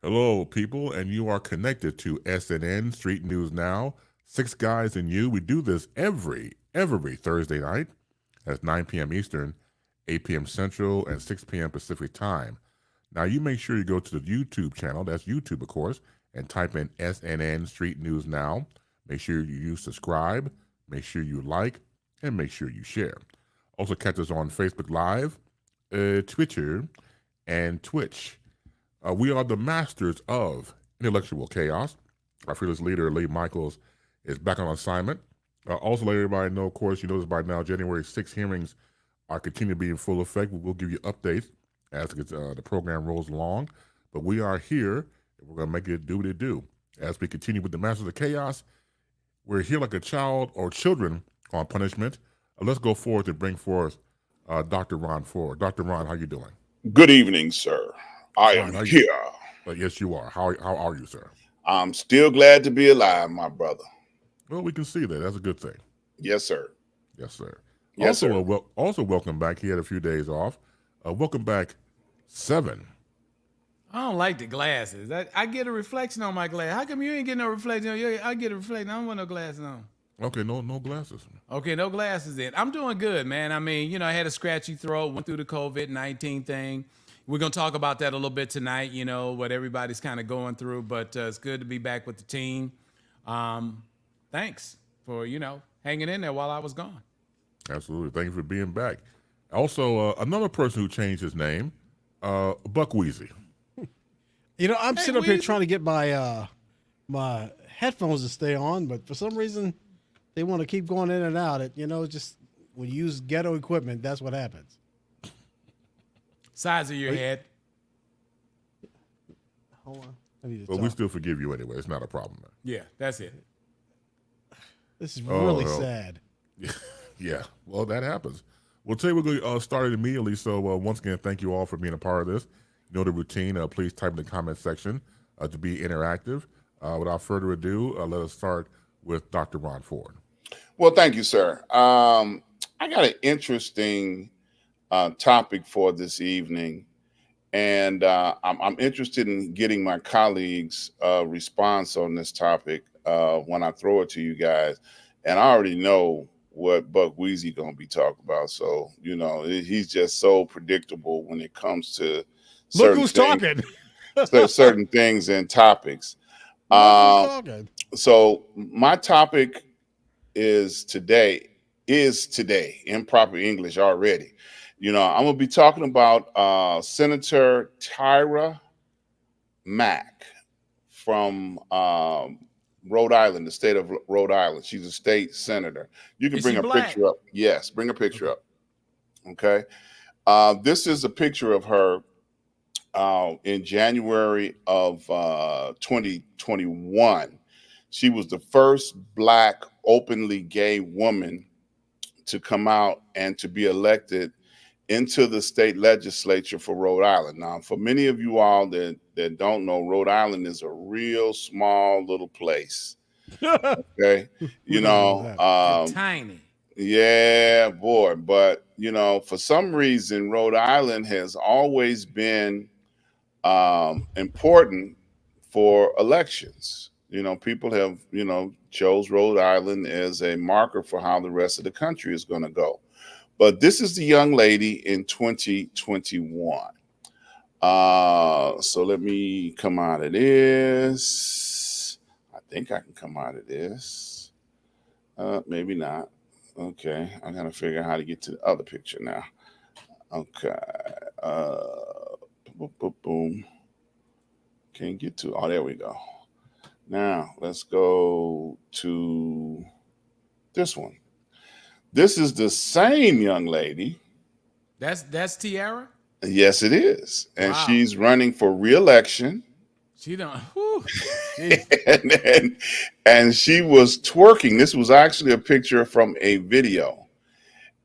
Hello, people, and you are connected to SNN Street News Now. Six Guys and You. We do this every Thursday night at 9 p.m. Eastern, 8 p.m. Central, and 6 p.m. Pacific Time. Now, you make sure you go to the YouTube channel, that's YouTube, of course, and type in SNN Street News Now. Make sure you subscribe, make sure you like, and make sure you share. Also, catch us on Facebook Live, Twitter, and Twitch. We are the masters of intellectual chaos. Our fearless leader, Lee Michaels, is back on assignment. Also, let everybody know, of course, you know this by now, January 6 hearings are continuing to be in full effect. We'll give you updates as the program rolls along. But we are here, and we're going to make it do what it do. As we continue with the masters of chaos, we're here like a child or children on punishment. Let's go forward to bring forth Dr. Ron forward. Dr. Ron, how you doing? Good evening, sir. I am here. Yes, you are. How are you, sir? I'm still glad to be alive, my brother. Well, we can see that. That's a good thing. Yes, sir. Yes, sir. Yes, also, sir. Also, welcome back. He had a few days off. Welcome back, Seven. I don't like the glasses. I get a reflection on my glass. How come you ain't getting no reflection? I get a reflection. I don't want no glasses on. Okay, no glasses. Okay, no glasses then. I'm doing good, man. I mean, I had a scratchy throat, went through the COVID-19 thing. We're going to talk about that a little bit tonight, what everybody's kind of going through, but it's good to be back with the team. Thanks for, hanging in there while I was gone. Absolutely. Thank you for being back. Also, another person who changed his name, Buck Wheezy. I'm sitting up here trying to get my my headphones to stay on, but for some reason they want to keep going in and out. Just when you use ghetto equipment, that's what happens. Size of your head. Hold on. Well, we still forgive you anyway. It's not a problem, man. Yeah, that's it. This is really sad. Yeah, well, that happens. We'll tell you we're going to start it immediately. So once again, thank you all for being a part of this. You know the routine. Please type in the comment section to be interactive. Without further ado, let us start with Dr. Ron Ford. Well, thank you, sir. I got an interesting topic for this evening, and I'm interested in getting my colleagues' response on this topic when I throw it to you guys. And I already know what Buck Wheezy gonna be talking about, so he's just so predictable when it comes to talking. certain things and topics. So my topic is today in proper English already. I'm gonna be talking about Senator Tyra Mack from Rhode Island, the state of Rhode Island. She's a state senator. You can bring her picture up. Yes, bring a picture up. Okay. This is a picture of her in January of 2021. She was the first Black openly gay woman to come out and to be elected into the state legislature for Rhode Island. Now, for many of you all that don't know, Rhode Island is a real small little place. Okay. Tiny. Yeah, boy. But, for some reason, Rhode Island has always been important for elections. People have, chose Rhode Island as a marker for how the rest of the country is going to go. But this is the young lady in 2021. So let me come out of this. I think I can come out of this. Maybe not. Okay. I got to figure out how to get to the other picture now. Okay. Boom. Can't get to. Oh, there we go. Now let's go to this one. This is the same young lady. That's Tiara? Yes, it is. And wow. She's running for re-election. She don't. and she was twerking. This was actually a picture from a video.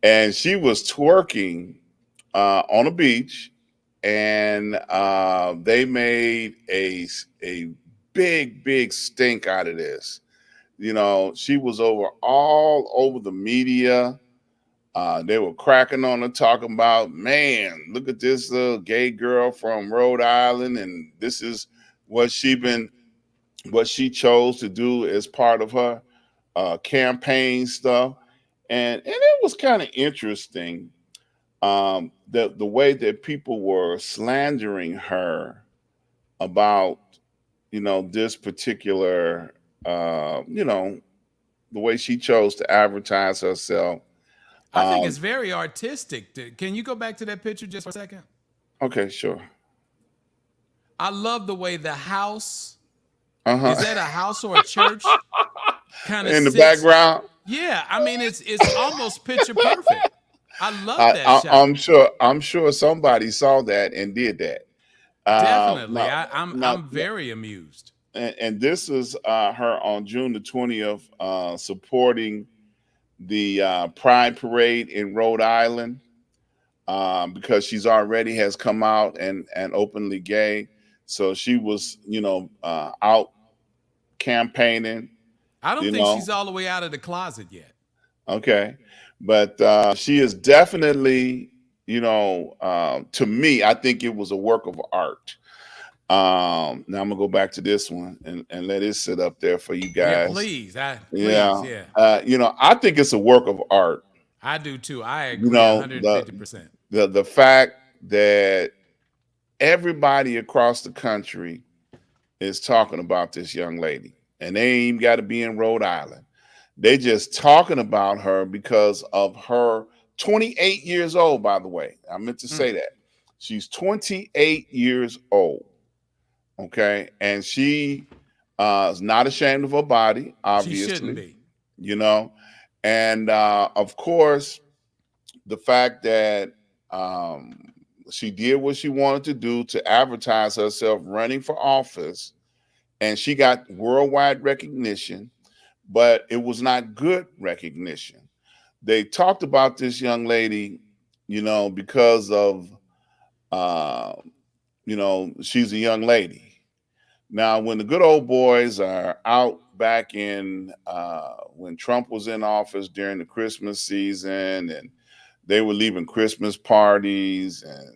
And she was twerking on a beach. And they made a big stink out of this. She was all over the media. They were cracking on her, talking about, man, look at this gay girl from Rhode Island, and this is what she chose to do as part of her campaign stuff, and it was kind of interesting, the way that people were slandering her about, this particular, the way she chose to advertise herself. I think it's very artistic. Can you go back to that picture just for a second? Okay, sure. I love the way the house, Uh-huh. is that a house or a church? Kind of In the background. Yeah, I mean it's almost picture perfect. I love that shot. I'm sure somebody saw that and did that. Definitely. I'm I'm very amused. and this is her on June the 20th, supporting the Pride Parade in Rhode Island, because she's already has come out and openly gay. So she was, out campaigning. I don't think she's all the way out of the closet yet. Okay. But she is definitely, to me, I think it was a work of art. Now I'm gonna go back to this one and let it sit up there for you guys. Yeah, please. Yeah. Yeah. I think it's a work of art. I do too. I agree 150%. The fact that everybody across the country is talking about this young lady, and they ain't even got to be in Rhode Island. They just talking about her because of her 28 years old, by the way. I meant to say that. She's 28 years old. Okay. And she is not ashamed of her body, obviously. She shouldn't be. And of course, the fact that she did what she wanted to do to advertise herself running for office, and she got worldwide recognition, but it was not good recognition. They talked about this young lady, because of, she's a young lady. Now, when the good old boys are out back in, when Trump was in office during the Christmas season, and they were leaving Christmas parties and,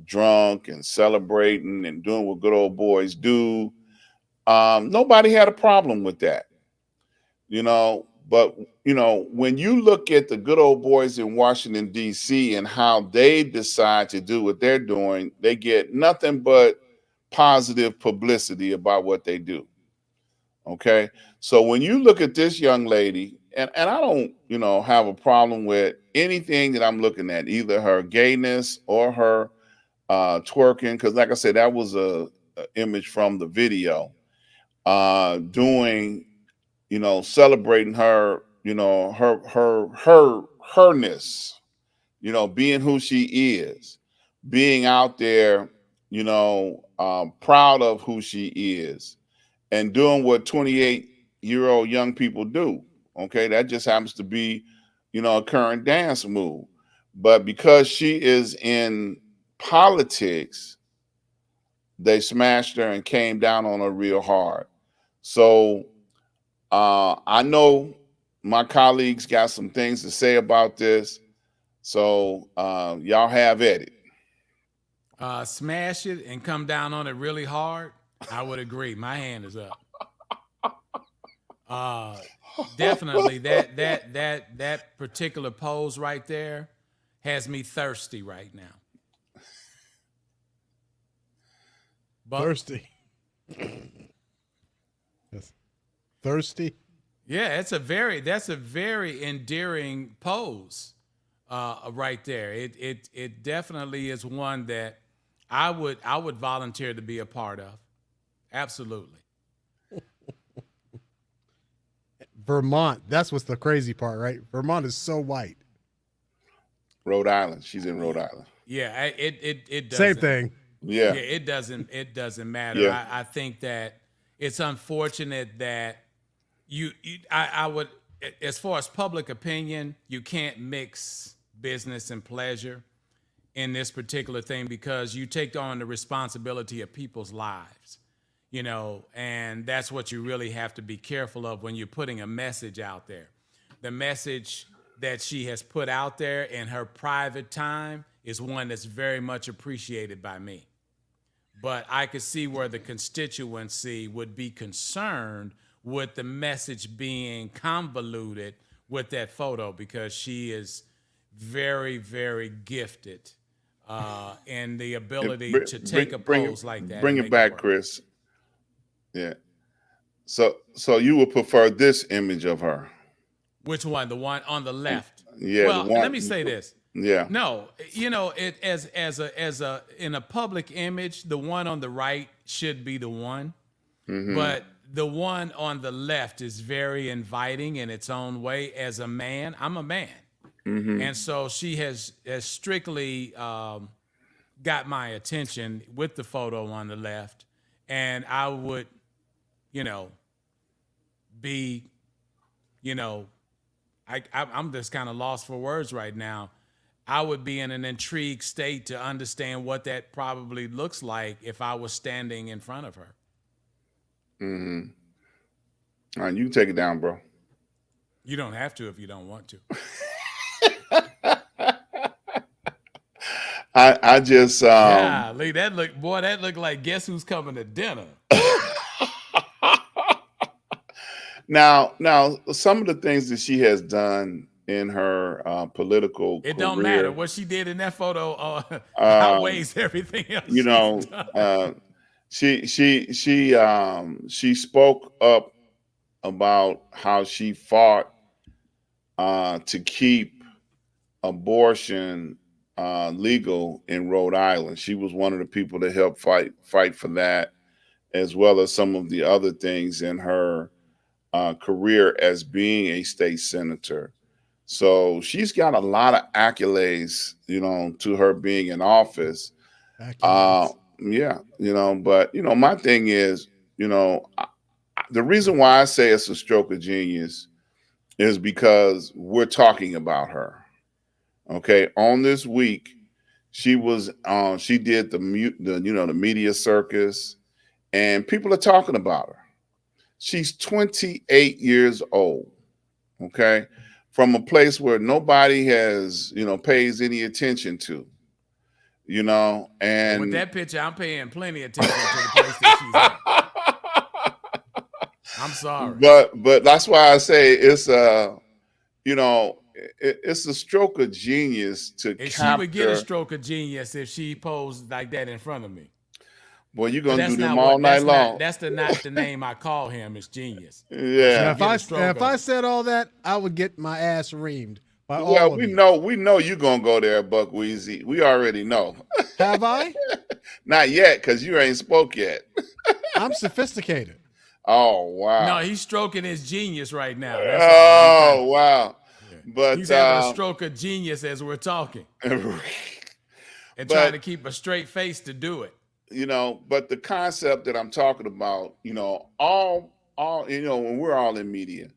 drunk and celebrating and doing what good old boys do, nobody had a problem with that, but, when you look at the good old boys in Washington, D.C. and how they decide to do what they're doing, they get nothing but positive publicity about what they do. Okay. So when you look at this young lady, and I don't, have a problem with anything that I'm looking at, either her gayness or her twerking, because like I said, that was a image from the video, doing, celebrating her, herness, being who she is, being out there, proud of who she is, and doing what 28-year-old young people do. Okay, that just happens to be, a current dance move. But because she is in politics, they smashed her and came down on her real hard. So I know my colleagues got some things to say about this. So y'all have at it. Smash it and come down on it really hard. I would agree. My hand is up. Definitely that particular pose right there has me thirsty right now. But, thirsty. Yes. Thirsty. Yeah, that's a very endearing pose right there. It definitely is one that I would volunteer to be a part of. Absolutely. Vermont. That's what's the crazy part, right? Vermont is so white. Rhode Island. She's in Rhode Island. Yeah, it doesn't. Same thing. Yeah. Yeah, it doesn't matter. Yeah. I think that it's unfortunate that I would, as far as public opinion, you can't mix business and pleasure in this particular thing, because you take on the responsibility of people's lives, and that's what you really have to be careful of when you're putting a message out there. The message that she has put out there in her private time is one that's very much appreciated by me. but I could see where the constituency would be concerned with the message being convoluted with that photo, because she is very, very gifted in the ability to take a pose like that. Bring and it make back, work. Chris. Yeah. So you would prefer this image of her? Which one? The one on the left? Yeah. Well, the one, let me say this. Yeah. No, it as a in a public image, the one on the right should be the one, but the one on the left is very inviting in its own way. As a man, I'm a man, and so she has strictly got my attention with the photo on the left, and I would, be, I'm just kind of lost for words right now. I would be in an intrigued state to understand what that probably looks like if I was standing in front of her. All right, you can take it down, bro. You don't have to if you don't want to. I just Golly, that looked like guess who's coming to dinner. Now some of the things that she has done in her political It career, don't matter what she did in that photo outweighs everything else. you know, she spoke up about how she fought to keep abortion legal in Rhode Island. She was one of the people that helped fight for that, as well as some of the other things in her career as being a state senator. So she's got a lot of accolades, to her being in office. Yeah, but my thing is, the reason why I say it's a stroke of genius is because we're talking about her. Okay, on this week, she did the media circus, and people are talking about her. She's 28 years old. Okay, from a place where nobody has pays any attention to. And with that picture, I'm paying plenty attention to the place that she's at. I'm sorry, but that's why I say it's it's a stroke of genius to and capture. she would get a stroke of genius if she posed like that in front of me. Boy, you're gonna do them not all night long. That's not the name I call him. It's genius. Yeah. If I said all that, I would get my ass reamed by all Well, of we you. know you're gonna go there, Buck Weezy. We already know. Have I? Not yet, because you ain't spoke yet. I'm sophisticated. Oh wow. No, he's stroking his genius right now. Oh wow. Yeah. But he's having a stroke of genius as we're talking, and trying to keep a straight face to do it. But the concept that I'm talking about, all when we're all in media,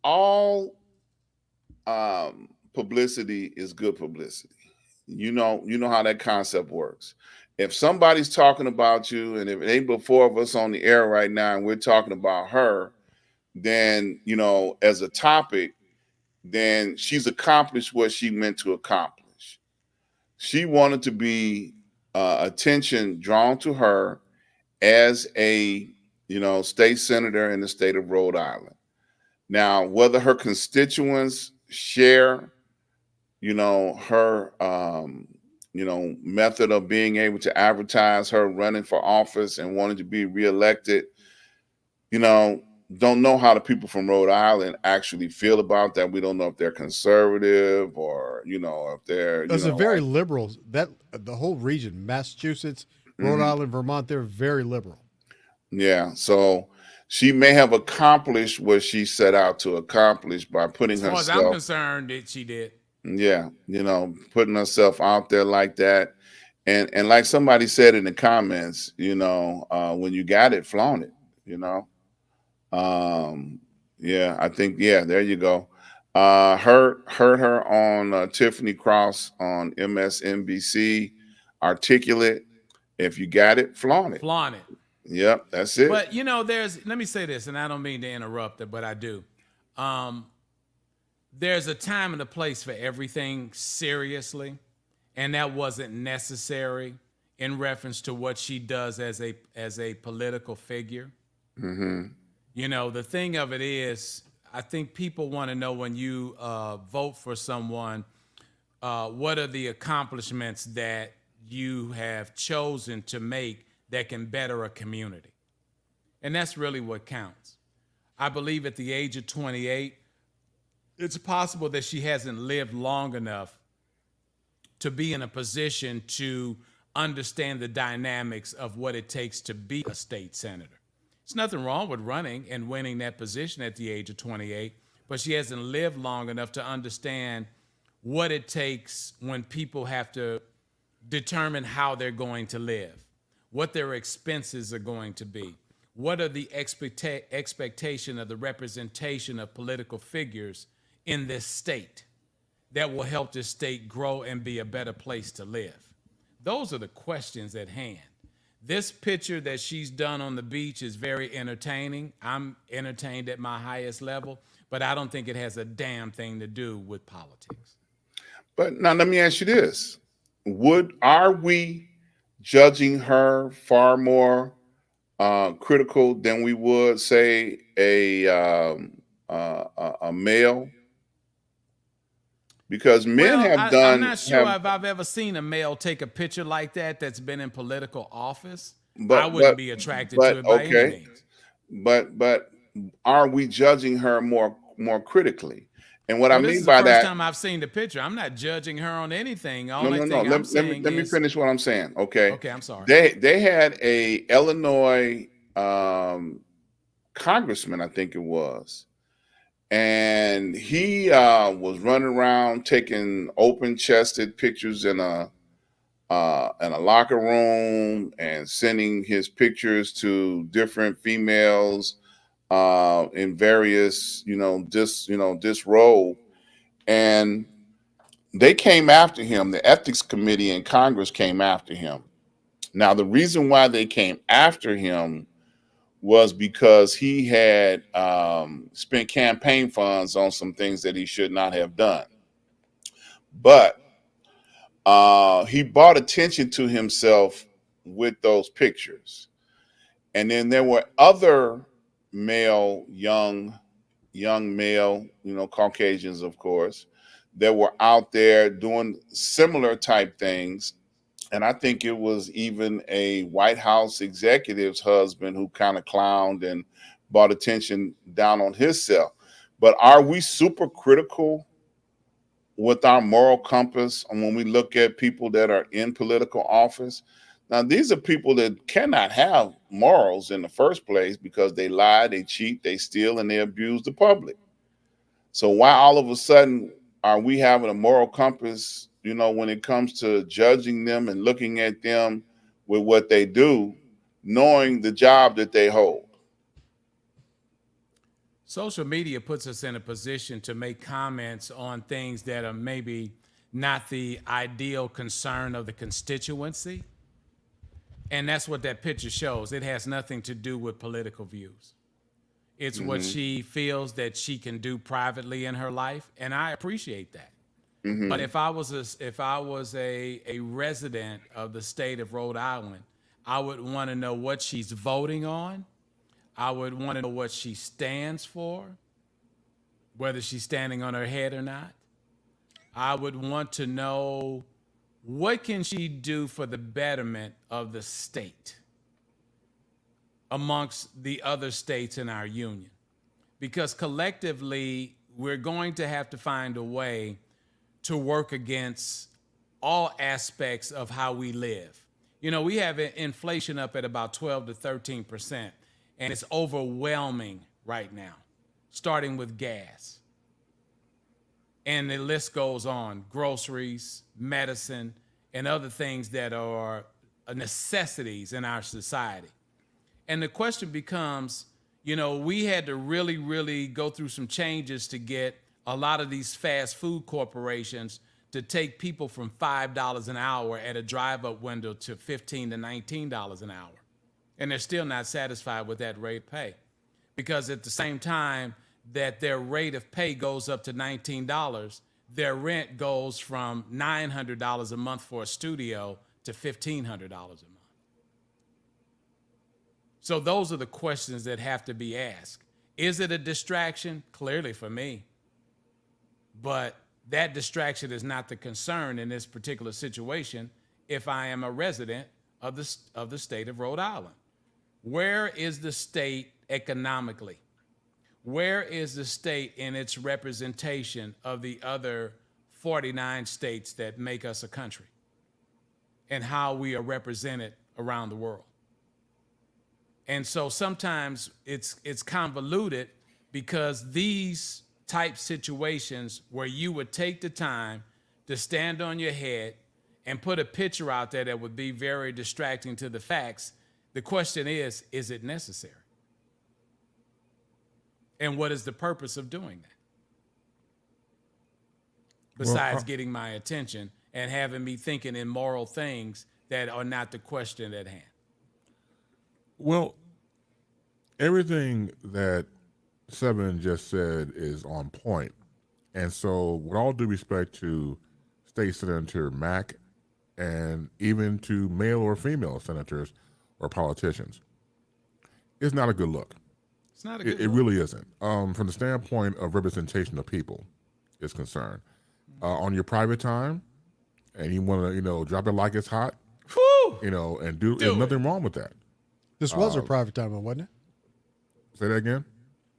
all publicity is good publicity. You know how that concept works. If somebody's talking about you, and if it ain't but four of us on the air right now, and we're talking about her, then as a topic, then she's accomplished what she meant to accomplish. She wanted to be attention drawn to her as a state senator in the state of Rhode Island. Now, whether her constituents share her method of being able to advertise her running for office and wanting to be reelected, don't know how the people from Rhode Island actually feel about that. We don't know if they're conservative or if they're Those are very liberal. That the whole region, Massachusetts, Rhode Island, Vermont, they're very liberal. Yeah, so she may have accomplished what she set out to accomplish by putting herself. As far as I'm concerned, she did. Yeah, putting herself out there like that, and like somebody said in the comments, when you got it, flaunt it. Yeah, I think there you go. Heard her on Tiffany Cross on MSNBC. Articulate. If you got it, flaunt it. Flaunt it. Yep, that's it. But let me say this, and I don't mean to interrupt it, but I do. There's a time and a place for everything, seriously, and that wasn't necessary in reference to what she does as a political figure. Mm-hmm. You know, the thing of it is, I think people want to know when you vote for someone, what are the accomplishments that you have chosen to make that can better a community? And that's really what counts. I believe at the age of 28, it's possible that she hasn't lived long enough to be in a position to understand the dynamics of what it takes to be a state senator. There's nothing wrong with running and winning that position at the age of 28, but she hasn't lived long enough to understand what it takes when people have to determine how they're going to live, what their expenses are going to be, what are the expectation of the representation of political figures in this state that will help this state grow and be a better place to live. Those are the questions at hand. This picture that she's done on the beach is very entertaining. I'm entertained at my highest level, but I don't think it has a damn thing to do with politics. But now let me ask you this. Are we judging her far more critical than we would say a male? Because men have done. I'm not sure if I've ever seen a male take a picture like that's been in political office. I wouldn't be attracted to it by any means. But are we judging her more critically? And what I mean by that, this is the first time I've seen the picture. I'm not judging her on anything. No. Let me finish what I'm saying. Okay. Okay, I'm sorry. They had a Illinois congressman, I think it was, and he was running around taking open-chested pictures in a locker room and sending his pictures to different females in various, this role. And they came after him. The ethics committee in Congress came after him. Now, the reason why they came after him was because he had spent campaign funds on some things that he should not have done. But he brought attention to himself with those pictures. And then there were other young male, Caucasians, of course, that were out there doing similar type things. And I think it was even a White House executive's husband who kind of clowned and brought attention down on himself. But are we super critical with our moral compass when we look at people that are in political office? Now, these are people that cannot have morals in the first place because they lie, they cheat, they steal, and they abuse the public. So why all of a sudden are we having a moral compass, when it comes to judging them and looking at them with what they do, knowing the job that they hold? Social media puts us in a position to make comments on things that are maybe not the ideal concern of the constituency. And that's what that picture shows. It has nothing to do with political views. It's what she feels that she can do privately in her life, and I appreciate that. But if I was a resident of the state of Rhode Island, I would want to know what she's voting on. I would want to know what she stands for, whether she's standing on her head or not. I would want to know what can she do for the betterment of the state amongst the other states in our union. Because collectively, we're going to have to find a way to work against all aspects of how we live. We have inflation up at about 12 to 13%, and it's overwhelming right now, starting with gas. And the list goes on, groceries, medicine, and other things that are necessities in our society. And the question becomes, we had to really, really go through some changes to get a lot of these fast food corporations to take people from $5 an hour at a drive-up window to $15 to $19 an hour. And they're still not satisfied with that rate of pay. Because at the same time that their rate of pay goes up to $19, their rent goes from $900 a month for a studio to $1,500 a month? So those are the questions that have to be asked. Is it a distraction? Clearly for me. But that distraction is not the concern in this particular situation if I am a resident of the state of Rhode Island. Where is the state economically? Where is the state in its representation of the other 49 states that make us a country and how we are represented around the world? And so sometimes it's convoluted because these type situations where you would take the time to stand on your head and put a picture out there that would be very distracting to the facts, the question is it necessary? And what is the purpose of doing that? Besides getting my attention and having me thinking immoral things that are not the question at hand. Well, everything that Seven just said is on point. And so, with all due respect to State Senator Mack and even to male or female senators or politicians, it's not a good look. It's not a good look. It really isn't. From the standpoint of representation of people is concerned. On your private time, and you want to, drop it like it's hot, Whew! and there's nothing wrong with that. This was her private time, though, wasn't it? Say that again?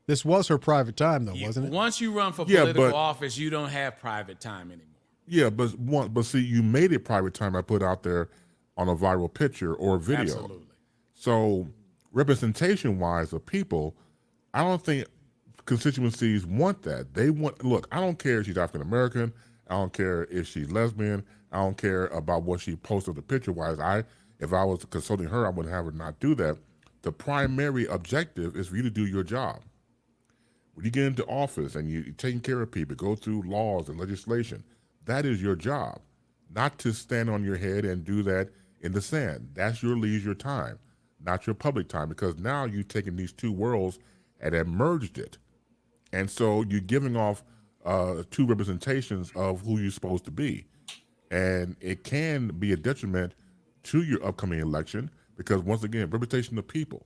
This was her private time, though, wasn't it? Once you run for political office, you don't have private time anymore. Yeah, but see, you made it private time I put out there on a viral picture or video. Absolutely. So representation-wise of people, I don't think constituencies want that. They want, look, I don't care if she's African-American. I don't care if she's lesbian. I don't care about what she posted the picture-wise. If I was consulting her, I would have her not do that. The primary objective is for you to do your job. When you get into office and you're taking care of people, go through laws and legislation, that is your job. Not to stand on your head and do that in the sand. That's your leisure time, not your public time, because now you've taken these two worlds and have merged it. And so you're giving off two representations of who you're supposed to be. And it can be a detriment to your upcoming election because, once again, representation of people.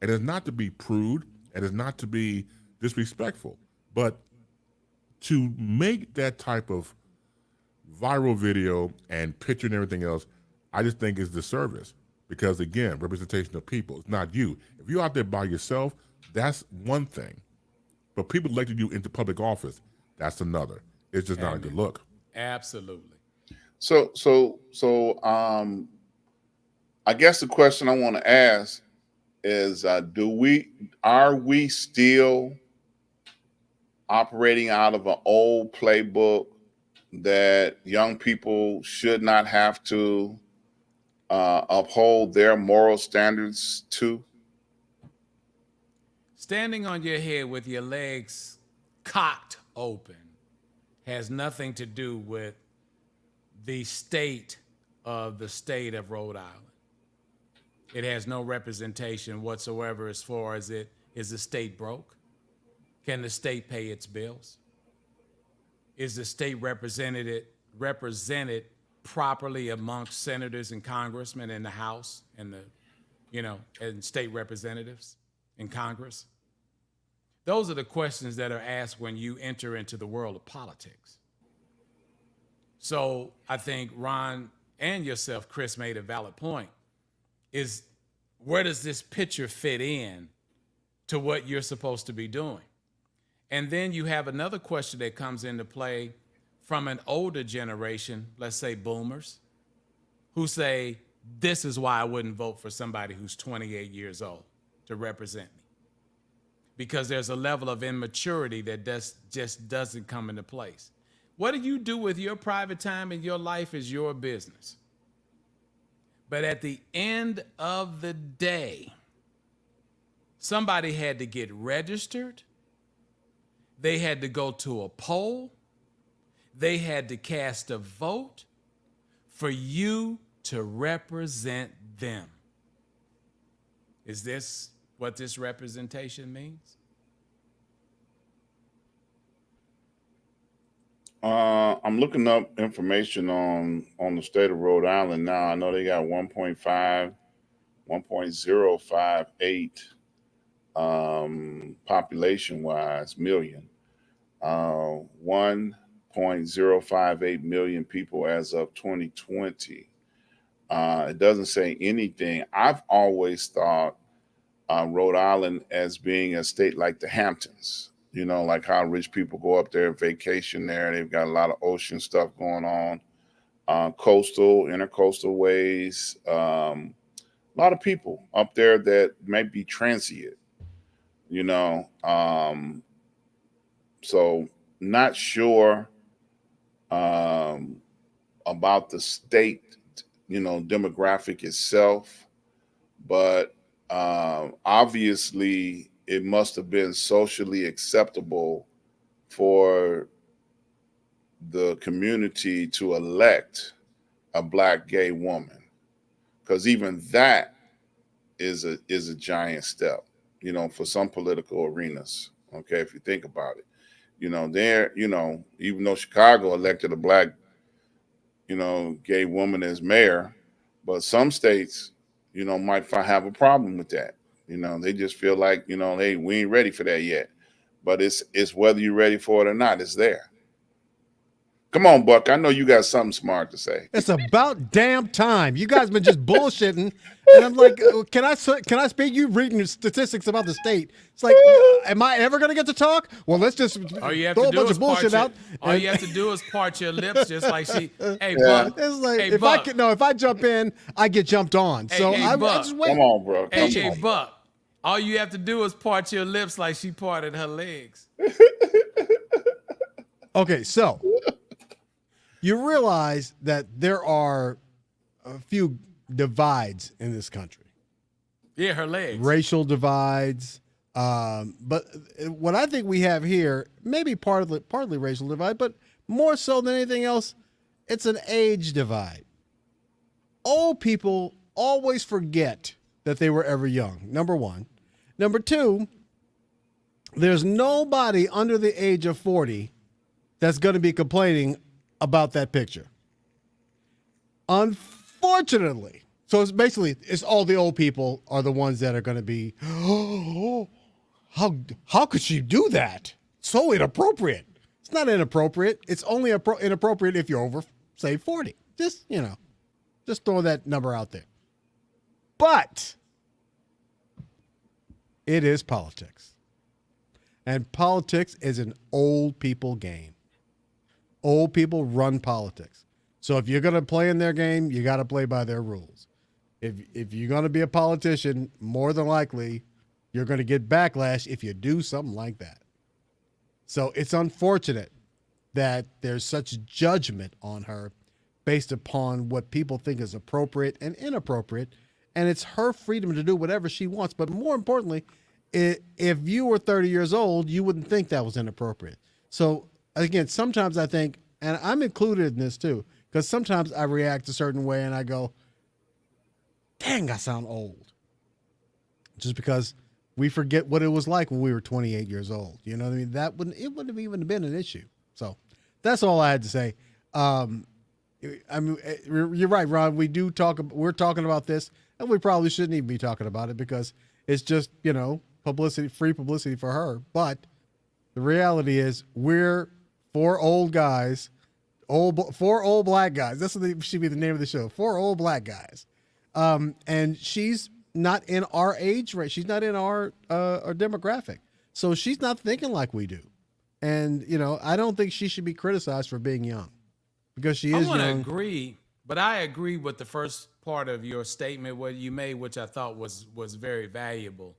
And it's not to be prude and it's not to be disrespectful, but to make that type of viral video and picture and everything else, I just think is disservice because, again, representation of people. It's not you. If you're out there by yourself, that's one thing. But people elected you into public office, that's another. It's just not a good look. Absolutely. So I guess the question I want to ask is, are we still operating out of an old playbook that young people should not have to uphold their moral standards to? Standing on your head with your legs cocked open has nothing to do with the state of Rhode Island. It has no representation whatsoever as far as is the state broke? Can the state pay its bills? Is the state represented properly amongst senators and congressmen in the House and and state representatives in Congress? Those are the questions that are asked when you enter into the world of politics. So I think Ron and yourself, Chris, made a valid point. Is where does this picture fit in to what you're supposed to be doing? And then you have another question that comes into play from an older generation, let's say boomers, who say, this is why I wouldn't vote for somebody who's 28 years old to represent me. Because there's a level of immaturity that just doesn't come into place. What do you do with your private time in your life is your business. But at the end of the day, somebody had to get registered. They had to go to a poll. They had to cast a vote for you to represent them. Is this what this representation means? I'm looking up information on the state of Rhode Island now. I know they got 1.058 population wise million. 1.058 million people as of 2020. It doesn't say anything. I've always thought Rhode Island as being a state like the Hamptons, like how rich people go up there vacation there. They've got a lot of ocean stuff going on, coastal, intercoastal ways. A lot of people up there that might be transient, you know. So not sure about the state, demographic itself, but obviously it must have been socially acceptable for the community to elect a black gay woman, because even that is a giant step, for some political arenas. Okay, if you think about it, there, even though Chicago elected a black, gay woman as mayor, but some states, might have a problem with that. They just feel like, hey, we ain't ready for that yet. But it's whether you're ready for it or not, it's there. Come on, Buck. I know you got something smart to say. It's about damn time. You guys been just bullshitting, and I'm like, can I speak? You reading the statistics about the state? It's like, am I ever gonna get to talk? Well, let's just all you have throw to a do bunch is of bullshit out. All you have to do is part your lips, just like she. Hey, Yeah. Buck. It's like Hey, if Buck. if I jump in, I get jumped on. So hey, I Buck. just wait. Come on, bro. Come Hey, on. Buck. All you have to do is part your lips like she parted her legs. Okay, so you realize that there are a few divides in this country. Yeah, her legs. Racial divides, but what I think we have here, maybe partly racial divide, but more so than anything else, it's an age divide. Old people always forget that they were ever young, number one. Number two, there's nobody under the age of 40 that's going to be complaining about that picture. Unfortunately. So it's all the old people are the ones that are going to be, oh, how could she do that? So inappropriate. It's not inappropriate. It's only inappropriate if you're over, say, 40. Just throw that number out there. But it is politics. And politics is an old people game. Old people run politics. So if you're going to play in their game, you got to play by their rules. If you're going to be a politician, more than likely, you're going to get backlash if you do something like that. So it's unfortunate that there's such judgment on her based upon what people think is appropriate and inappropriate. And it's her freedom to do whatever she wants. But more importantly, if you were 30 years old, you wouldn't think that was inappropriate. So again, sometimes I think, and I'm included in this too, because sometimes I react a certain way and I go, dang, I sound old. Just because we forget what it was like when we were 28 years old. You know what I mean? It wouldn't have even been an issue. So that's all I had to say. I mean, you're right, Ron. We're talking about this, and we probably shouldn't even be talking about it because it's just, publicity, free publicity for her. But the reality is we're four old guys, four old black guys. Should be the name of the show. Four old black guys. And she's not in our age range. She's not in our demographic. So she's not thinking like we do. And, I don't think she should be criticized for being young because she is young. I want to agree, but I agree with the first part of your statement, what you made, which I thought was very valuable.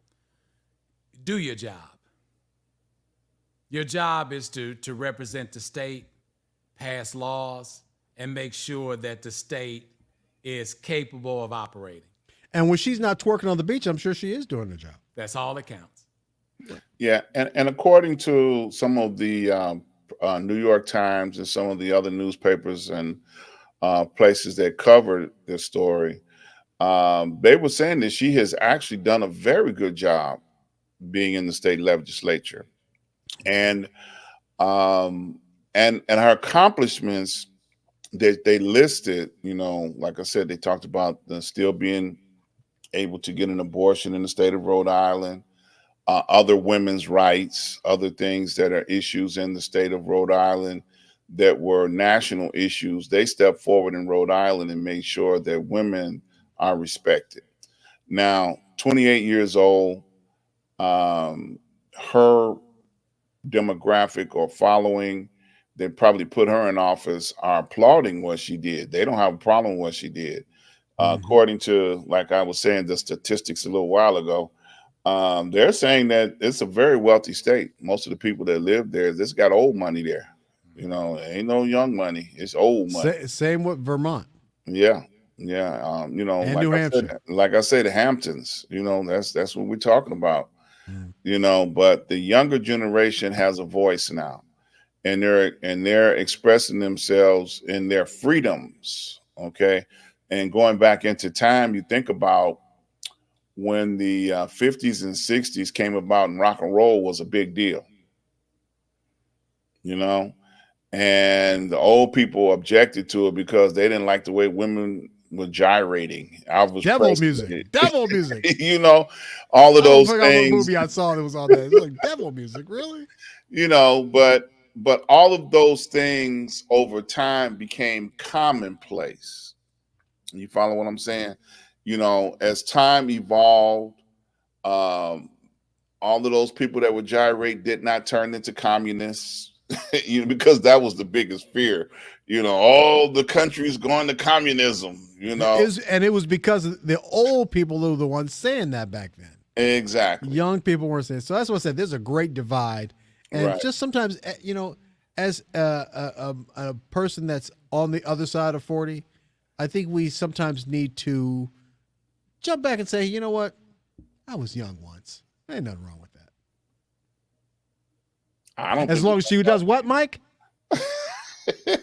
Do your job. Your job is to represent the state, pass laws, and make sure that the state is capable of operating. And when she's not twerking on the beach, I'm sure she is doing her job. That's all that counts. Yeah, and according to some of the New York Times and some of the other newspapers and places that covered this story, they were saying that she has actually done a very good job being in the state legislature. And and her accomplishments that they listed, like I said, they talked about still being able to get an abortion in the state of Rhode Island, other women's rights, other things that are issues in the state of Rhode Island that were national issues. They stepped forward in Rhode Island and made sure that women are respected. Now, 28 years old, her demographic or following that probably put her in office are applauding what she did. They don't have a problem with what she did. According to, like I was saying, the statistics a little while ago, they're saying that it's a very wealthy state. Most of the people that live there, this got old money there. Ain't no young money. It's old money. Same with Vermont. Yeah. And like New Hampshire. like I say, the Hamptons, that's what we're talking about. But the younger generation has a voice now, and they're expressing themselves in their freedoms. Okay. And going back into time, you think about when the 50s and 60s came about and rock and roll was a big deal, and the old people objected to it because they didn't like the way women were gyrating. Devil music. All of those things. What movie I saw that was on there. It's like devil music, really? But all of those things over time became commonplace. You follow what I'm saying? As time evolved, all of those people that would gyrate did not turn into communists, because that was the biggest fear. All the countries going to communism, And it was because the old people were the ones saying that back then. Exactly. Young people weren't saying. So that's what I said. There's a great divide. And Right. just sometimes, as a person that's on the other side of 40, I think we sometimes need to jump back and say, you know what? I was young once. Ain't nothing wrong with that. I don't. As long as she does what, Mike?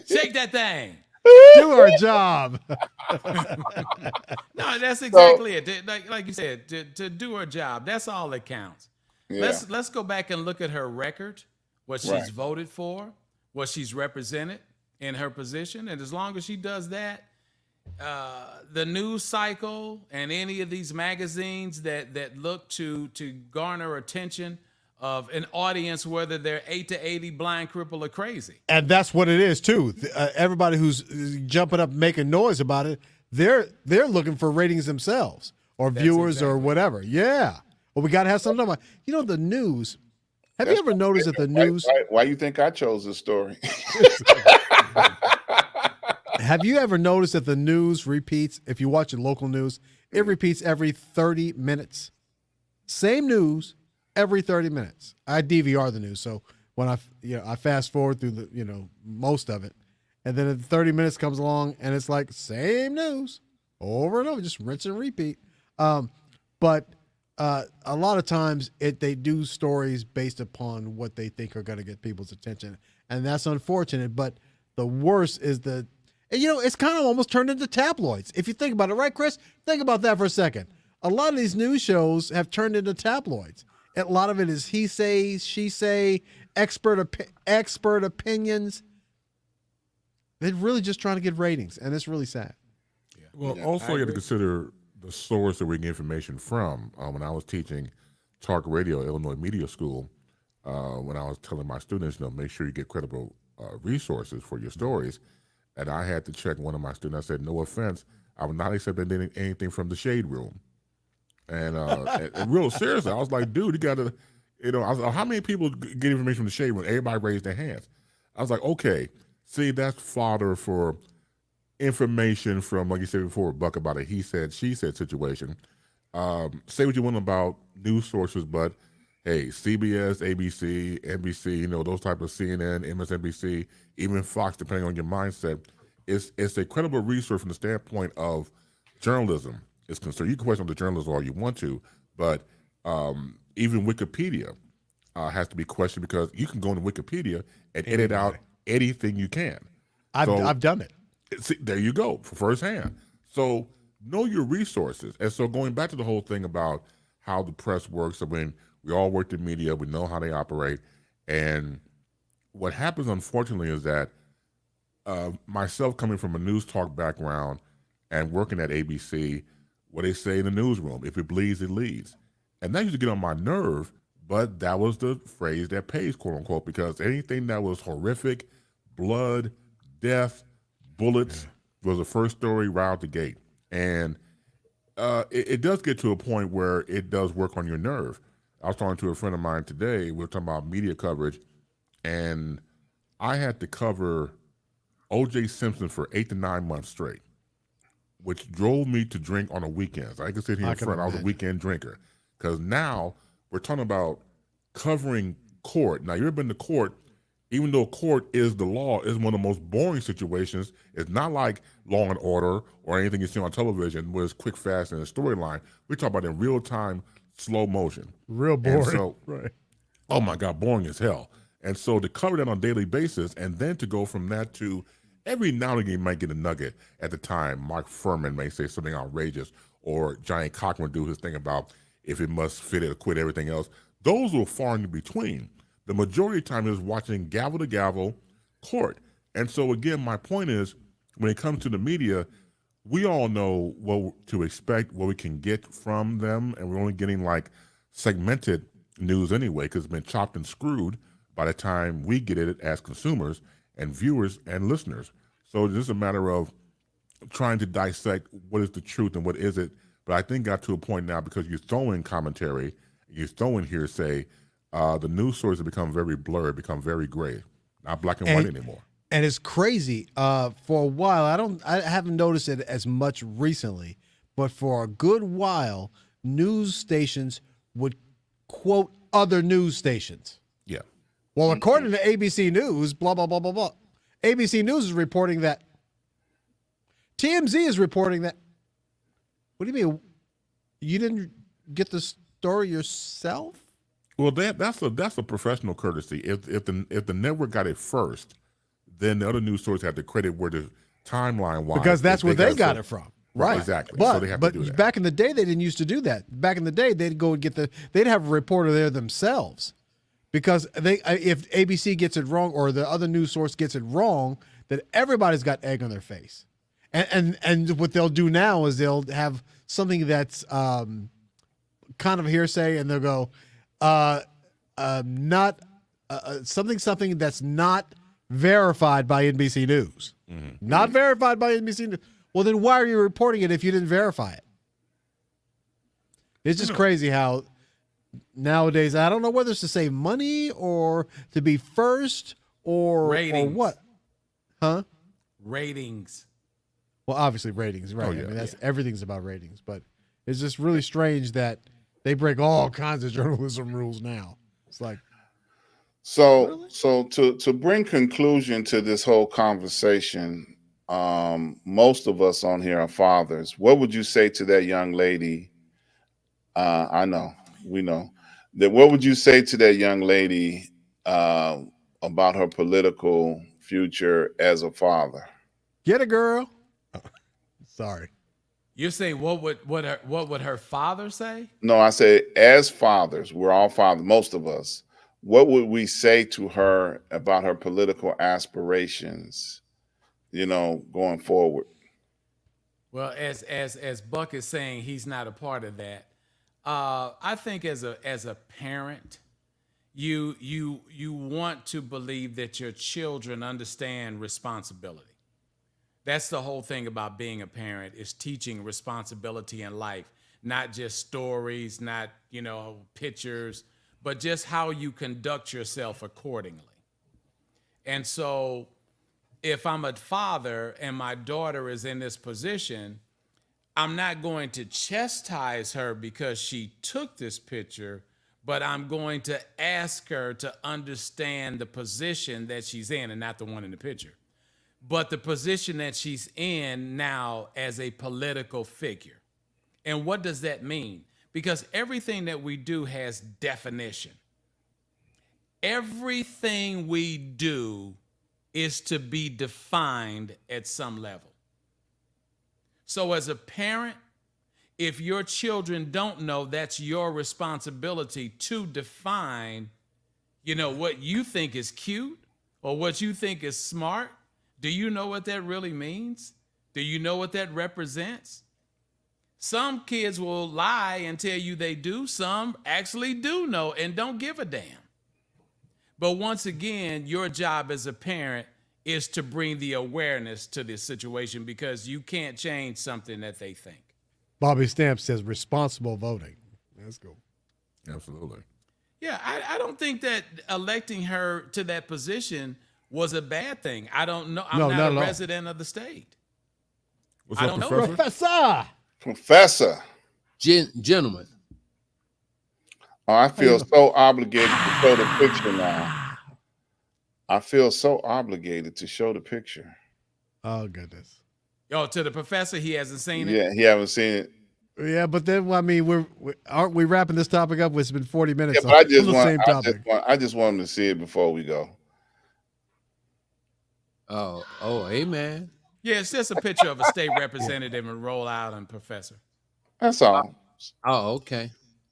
Shake that thing. Do our job. No, that's exactly it. Like you said, to do her job. That's all that counts. Yeah. Let's go back and look at her record, what she's Right. voted for, what she's represented in her position, and as long as she does that, the news cycle and any of these magazines that look to garner attention of an audience, whether they're 8 to 80, blind, crippled, or crazy. And that's what it is too. Everybody who's jumping up, making noise about it, they're looking for ratings themselves or viewers or whatever. Yeah. Well, we got to have something about. The news. Have you ever noticed that the news? Why you think I chose this story? Have you ever noticed that the news repeats? If you watch the local news, it repeats every 30 minutes. Same news every 30 minutes. I DVR the news, so when I fast forward through the most of it, and then 30 minutes comes along and it's like same news over and over, just rinse and repeat. But a lot of times they do stories based upon what they think are going to get people's attention, and that's unfortunate. But the worst is it's kind of almost turned into tabloids. If you think about it, right, Chris? Think about that for a second. A lot of these news shows have turned into tabloids. A lot of it is he say, she say, expert opinions. They're really just trying to get ratings, and it's really sad. Well, also you have to consider the source that we get information from. When I was teaching talk radio at Illinois Media School, when I was telling my students, make sure you get credible resources for your stories, and I had to check one of my students. I said, no offense, I would not accept anything from the shade room. And real seriously, I was like, dude, you got to, I was like, how many people get information from the shade room? Everybody raised their hands. I was like, okay, see, that's fodder for information from, like you said before, Buck, about a he said, she said situation. Say what you want about news sources, but hey, CBS, ABC, NBC, those type of CNN, MSNBC, even Fox, depending on your mindset, it's a credible resource from the standpoint of journalism is concerned. You can question the journalism all you want to, but even Wikipedia has to be questioned, because you can go into Wikipedia and edit out anything you can. I've done it. See, there you go, for firsthand. So know your resources. And so going back to the whole thing about how the press works, we all work in media, we know how they operate, and what happens, unfortunately, is that myself coming from a news talk background and working at ABC, what they say in the newsroom, if it bleeds, it leads. And that used to get on my nerve, but that was the phrase that pays, quote unquote, because anything that was horrific, blood, death, bullets, was the first story right out the gate. And it does get to a point where it does work on your nerve. I was talking to a friend of mine today. We were talking about media coverage, and I had to cover O.J. Simpson for 8 to 9 months straight, which drove me to drink on the weekends. I could sit here in front. I was a weekend drinker because now we're talking about covering court. Now, you've ever been to court? Even though court is the law, is one of the most boring situations. It's not like Law and Order or anything you see on television where it's quick, fast, and a storyline. We talk about in real time, slow motion. Real boring. And so, right. Oh my God, boring as hell. And so to cover that on a daily basis, and then to go from that to every now and again you might get a nugget. At the time, Mark Furman may say something outrageous, or Johnny Cochran do his thing about if it must fit it or quit everything else. Those are far in between. The majority of the time is watching gavel to gavel court. And so again, my point is, when it comes to the media, we all know what to expect, what we can get from them, and we're only getting like segmented news anyway, because it's been chopped and screwed by the time we get it as consumers and viewers and listeners. So it's just a matter of trying to dissect what is the truth and what is it. But I think got to a point now, because you throw in commentary, you throw in hearsay, the news stories have become very blurred, become very gray, not black and white anymore. And it's crazy. For a while, I haven't noticed it as much recently, but for a good while, news stations would quote other news stations. Yeah. Well, according to ABC News, blah, blah, blah, blah, blah. ABC News is reporting that. TMZ is reporting that. What do you mean? You didn't get the story yourself? Well, that's a professional courtesy. If the network got it first, then the other news sources have to credit where the timeline was. Because that's where they got it from. Right. Exactly. But, so they have to do that. Back in the day, they didn't used to do that. Back in the day, they'd go and they'd have a reporter there themselves. Because if ABC gets it wrong or the other news source gets it wrong, then everybody's got egg on their face. And what they'll do now is they'll have something that's kind of hearsay, and they'll go, something that's not verified by NBC News. Mm-hmm. Not verified by NBC News. Well, then why are you reporting it if you didn't verify it? It's just crazy how nowadays, I don't know whether it's to save money or to be first or what. Huh? Ratings. Well, obviously ratings, right? Oh, yeah, I mean, everything's about ratings, but it's just really strange that they break all kinds of journalism rules now. It's like, so to bring conclusion to this whole conversation, most of us on here are fathers. What would you say to that young lady? I know, we know that. What would you say to that young lady about her political future as a father? Get a girl. Sorry. You're saying what would her father say? No, I say as fathers, we're all fathers, most of us. What would we say to her about her political aspirations, going forward? Well, as Buck is saying, he's not a part of that. I think as a parent, you want to believe that your children understand responsibility. That's the whole thing about being a parent, is teaching responsibility in life, not just stories, not, pictures, but just how you conduct yourself accordingly. And so if I'm a father and my daughter is in this position, I'm not going to chastise her because she took this picture, but I'm going to ask her to understand the position that she's in, and not the one in the picture, but the position that she's in now as a political figure. And what does that mean? Because everything that we do has definition. Everything we do is to be defined at some level. So as a parent, if your children don't know, that's your responsibility to define, what you think is cute or what you think is smart, do you know what that really means? Do you know what that represents? Some kids will lie and tell you they do. Some actually do know and don't give a damn. But once again, your job as a parent is to bring the awareness to this situation, because you can't change something that they think. Bobby Stamp says responsible voting. Let's go. Absolutely. Yeah, I don't think that electing her to that position was a bad thing. I don't know. I'm No, not not a at all. resident of the state. What's I up, don't know. Professor? Professor. Professor. Gentlemen. Oh, I feel so obligated to show the picture now. I feel so obligated to show the picture. Oh goodness. Oh, to the professor, he hasn't seen it. Yeah, he haven't seen it. Yeah, but then I mean, aren't we wrapping this topic up? It's been 40 minutes. Yeah, but on the same topic. I just want him to see it before we go. Oh, amen. Yeah, it's just a picture of a state representative and Rhode Island professor. That's all. Oh, okay.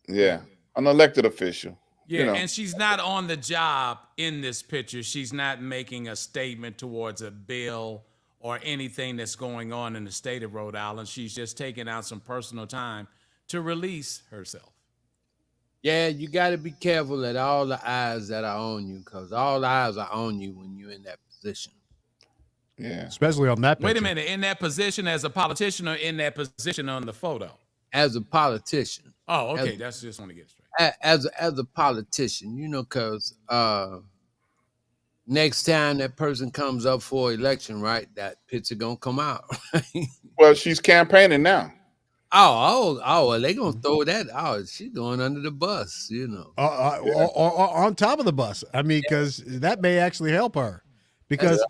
Yeah, an elected official. Yeah, You know. and she's not on the job in this picture. She's not making a statement towards a bill or anything that's going on in the state of Rhode Island. She's just taking out some personal time to release herself. Yeah, you got to be careful at all the eyes that are on you, because all eyes are on you when you're in that position. Yeah. Especially on that picture. Wait a minute, in that position as a politician or in that position on the photo? As a politician. Oh, okay, that's just want to get it straight. As a politician, because next time that person comes up for election, right, that picture gonna come out. Well, she's campaigning now. Well, they gonna throw that out. She's going under the bus, or on top of the bus. I mean, because that may actually help her. Because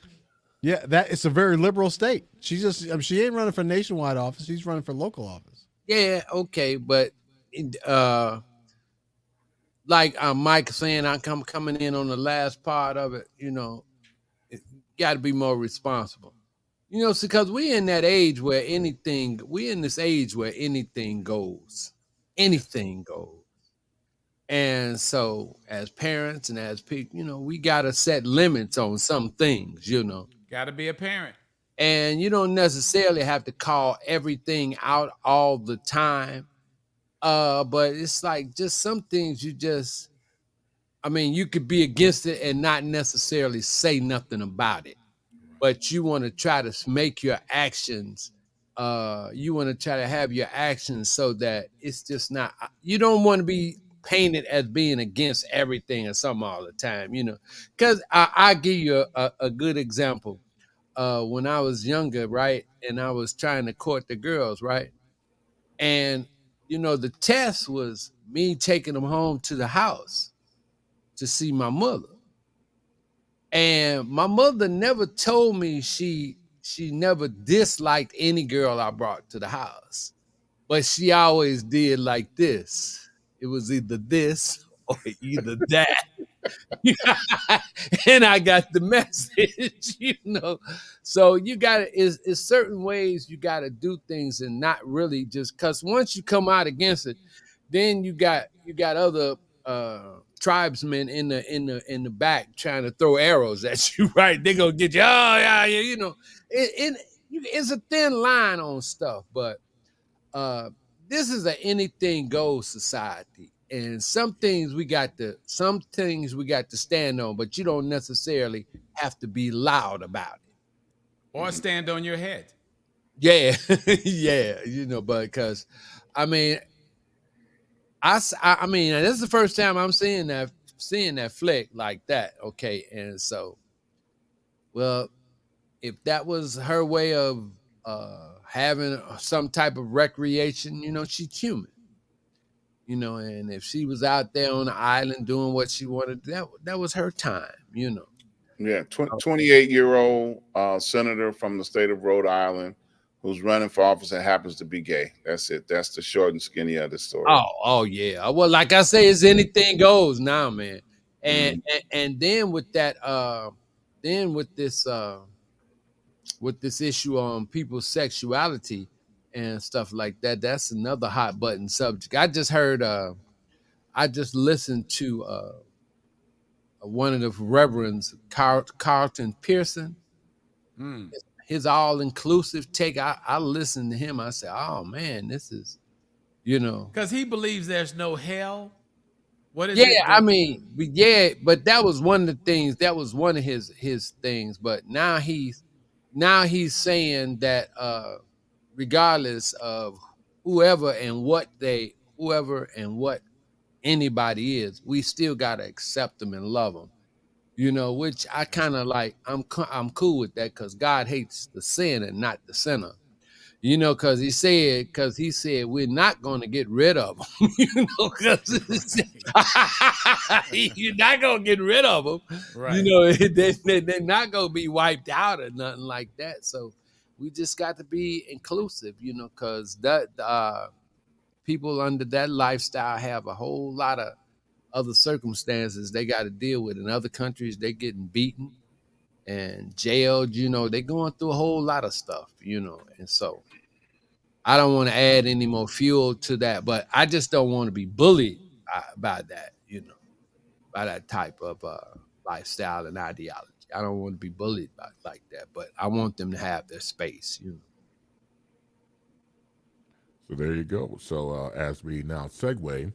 that it's a very liberal state. She ain't running for nationwide office. She's running for local office. Yeah, okay, but like Mike saying, I'm coming in on the last part of it. You got to be more responsible. Because we're in that age where anything goes. Anything goes. And so as parents and as people, we got to set limits on some things, Got to be a parent. And you don't necessarily have to call everything out all the time. But it's like just some things you could be against it and not necessarily say nothing about it. But you want to try to make your actions, you want to try to have your actions so that it's just not, you don't want to be painted as being against everything or something all the time, because I give you a good example. When I was younger, right, and I was trying to court the girls, right, and the test was me taking them home to the house to see my mother. And my mother never told me she never disliked any girl I brought to the house. But she always did like this. It was either this or either that. And I got the message, So you got to, it's certain ways you got to do things and not really just, because once you come out against it, then you got other tribesmen in the back trying to throw arrows at you, right? They're gonna get you. Oh yeah, it's a thin line on stuff, but this is an anything goes society, and some things we got to stand on, but you don't necessarily have to be loud about it or stand on your head. Yeah, yeah, but because I mean, this is the first time I'm seeing that flick like that. Okay, and so, well, if that was her way of having some type of recreation, she's human. And if she was out there on the island doing what she wanted, that was her time. Yeah, 28-year-old senator from the state of Rhode Island who's running for office and happens to be gay. That's it. That's the short and skinny of the story. Oh yeah. Well, like I say, it's anything goes now, man. And then with that, with this issue on people's sexuality and stuff like that, that's another hot button subject. I just listened to one of the reverends, Carlton Pearson. His all-inclusive take. I listened to him. I said, "Oh man, this is, Because he believes there's no hell. What is yeah." it? I mean, but that was one of the things. That was one of his things. But now he's saying that regardless of whoever and what anybody is, we still gotta accept them and love them. Which I kind of like. I'm cool with that because God hates the sin and not the sinner. Because he said we're not going to get rid of them. Because you're not going to get rid of them. Right. They're not going to be wiped out or nothing like that. So we just got to be inclusive. Because that people under that lifestyle have a whole lot of other circumstances they got to deal with. In other countries, they're getting beaten and jailed. They're going through a whole lot of stuff. And so I don't want to add any more fuel to that, but I just don't want to be bullied by that, by that type of lifestyle and ideology. I don't want to be bullied like that, but I want them to have their space. So there you go. So as we now segue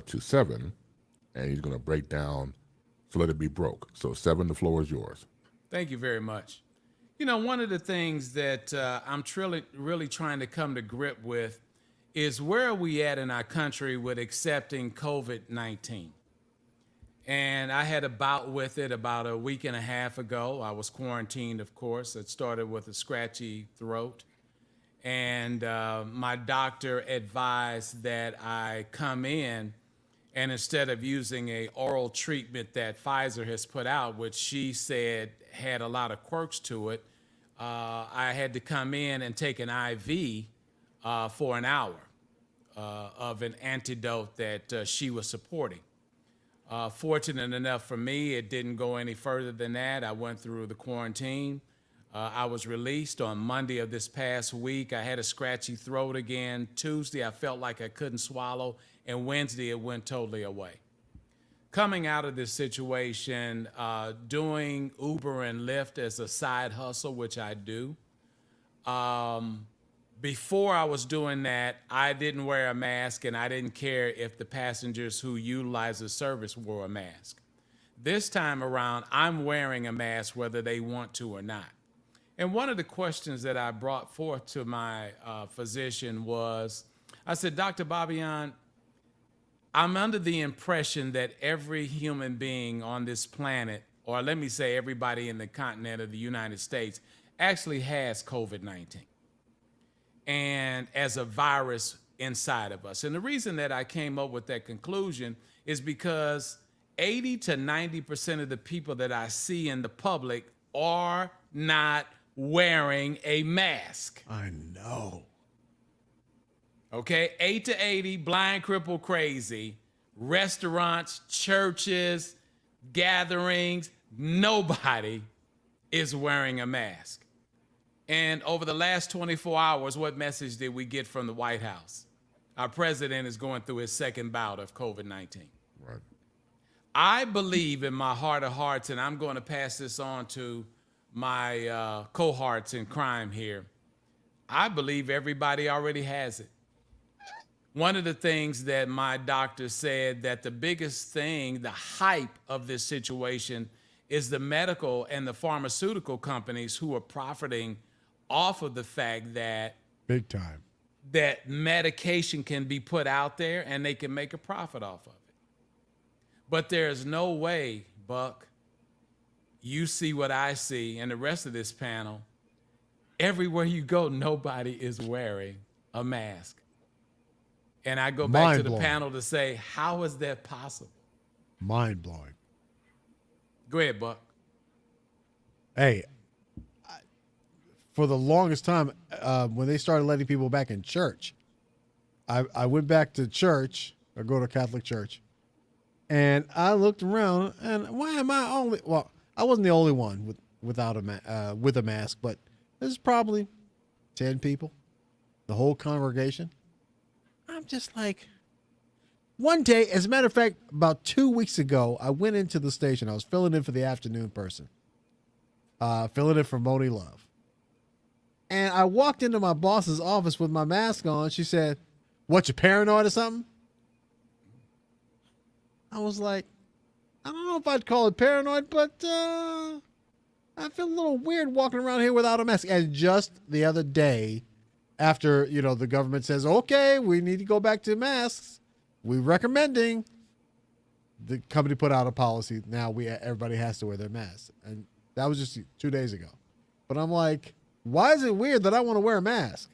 to 7, and he's going to break down So Let It Be Broke. So 7, the floor is yours. Thank you very much. One of the things that I'm really trying to come to grip with is where are we at in our country with accepting COVID-19? And I had a bout with it about a week and a half ago. I was quarantined, of course. It started with a scratchy throat. And my doctor advised that I come in and instead of using a oral treatment that Pfizer has put out, which she said had a lot of quirks to it, I had to come in and take an IV for an hour of an antidote that she was supporting. Fortunate enough for me, it didn't go any further than that. I went through the quarantine. I was released on Monday of this past week. I had a scratchy throat again. Tuesday, I felt like I couldn't swallow. And Wednesday, it went totally away. Coming out of this situation, doing Uber and Lyft as a side hustle, which I do. Before I was doing that, I didn't wear a mask and I didn't care if the passengers who utilize the service wore a mask. This time around, I'm wearing a mask whether they want to or not. And one of the questions that I brought forth to my physician was, I said, Dr. Babian, I'm under the impression that every human being on this planet, or let me say everybody in the continent of the United States, actually has COVID-19 and as a virus inside of us. And the reason that I came up with that conclusion is because 80 to 90% of the people that I see in the public are not wearing a mask. I know. Okay, 8 to 80, blind, crippled, crazy, restaurants, churches, gatherings, nobody is wearing a mask. And over the last 24 hours, what message did we get from the White House? Our president is going through his second bout of COVID-19. Right. I believe in my heart of hearts, and I'm going to pass this on to my cohorts in crime here. I believe everybody already has it. One of the things that my doctor said that the biggest thing, the hype of this situation, is the medical and the pharmaceutical companies who are profiting off of the fact that Big time. that medication can be put out there and they can make a profit off of it. But there's no way, Buck, you see what I see and the rest of this panel, everywhere you go, nobody is wearing a mask. And I go back to the panel to say, how is that possible? Mind blowing. Go ahead, Buck. Hey, for the longest time, when they started letting people back in church, I went back to church. I go to a Catholic church, and I looked around, and why am I only? Well, I wasn't the only one with a mask, but there's probably 10 people, the whole congregation. I'm just like, One day, as a matter of fact, about 2 weeks ago, I went into the station. I was filling in for the afternoon person, filling in for Moni Love. And I walked into my boss's office with my mask on. She said, "What, you paranoid or something?" I was like, I don't know if I'd call it paranoid, but I feel a little weird walking around here without a mask. And just the other day, after, the government says, okay, we need to go back to masks, we're recommending, the company put out a policy. Now everybody has to wear their masks. And that was just 2 days ago. But I'm like, why is it weird that I want to wear a mask?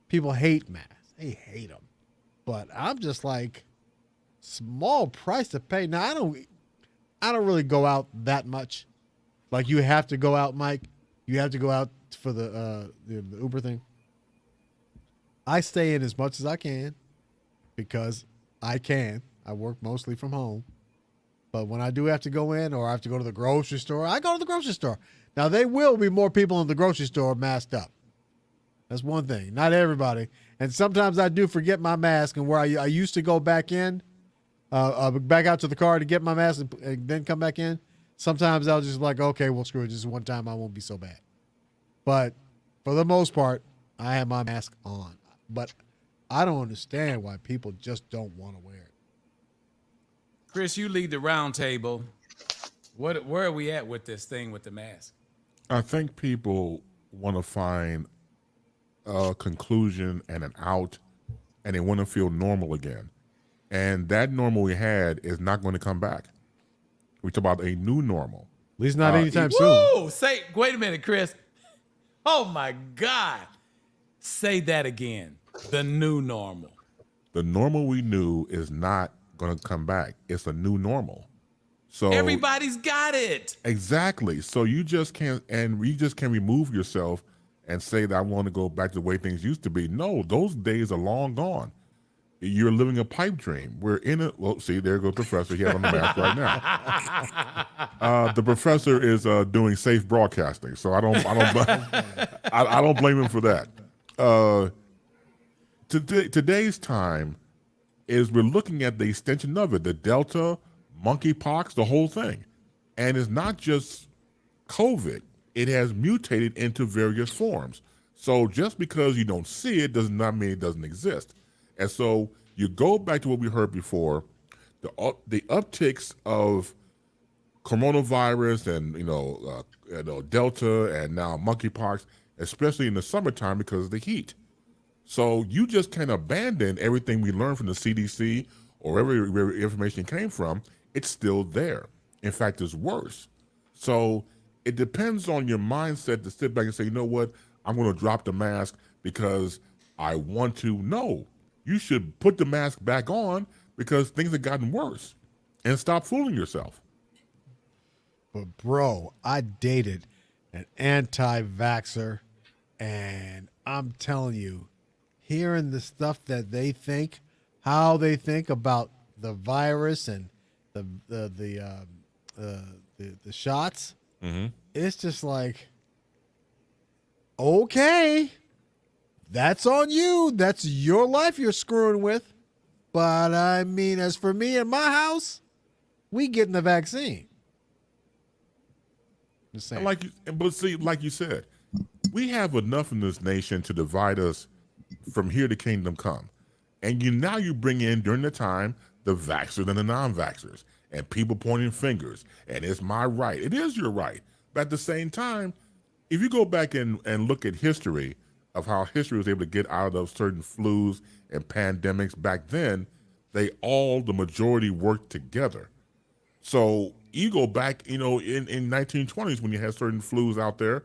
People hate masks. They hate them. But I'm just like, small price to pay. Now, I don't really go out that much. Like, you have to go out, Mike. You have to go out for the Uber thing. I stay in as much as I can because I can. I work mostly from home. But when I do have to go in or I have to go to the grocery store, I go to the grocery store. Now, there will be more people in the grocery store masked up. That's one thing. Not everybody. And sometimes I do forget my mask, and where I used to go back in, back out to the car to get my mask and then come back in. Sometimes I'll just like, okay, well, screw it. Just one time, I won't be so bad. But for the most part, I have my mask on. But I don't understand why people just don't want to wear it. Chris, you lead the round table. Where are we at with this thing with the mask? I think people want to find a conclusion and an out, and they want to feel normal again. And that normal we had is not going to come back. We talk about a new normal. At least not anytime soon. Woo! Wait a minute, Chris. Oh my God. Say that again. The new normal. The normal we knew is not going to come back. It's a new normal. So everybody's got it. Exactly. So you just can't remove yourself and say that I want to go back to the way things used to be. No, those days are long gone. You're living a pipe dream. We're in it. Well, see, there goes the professor. He has on the mask right now. The professor is doing safe broadcasting, so I don't blame him for that. Today's time is we're looking at the extension of it, the Delta, monkeypox, the whole thing, and it's not just COVID. It has mutated into various forms. So just because you don't see it does not mean it doesn't exist. And so you go back to what we heard before, the upticks of coronavirus and Delta and now monkeypox, especially in the summertime because of the heat. So you just can't abandon everything we learned from the CDC or wherever information came from. It's still there. In fact, it's worse. So it depends on your mindset to sit back and say, you know what, I'm going to drop the mask because I want to. No. You should put the mask back on because things have gotten worse, and stop fooling yourself. But bro, I dated an anti-vaxxer, and I'm telling you, hearing the stuff that they think, how they think about the virus and the shots, it's just like, okay. That's on you. That's your life you're screwing with. But I mean, as for me and my house, we getting the vaccine. Just saying. Like you said, we have enough in this nation to divide us from here to kingdom come. And now you bring in during the time the vaxxers and the non-vaxxers and people pointing fingers. And it's my right. It is your right. But at the same time, if you go back and look at history, of how history was able to get out of certain flus and pandemics back then, the majority worked together. So you go back, in 1920s when you had certain flus out there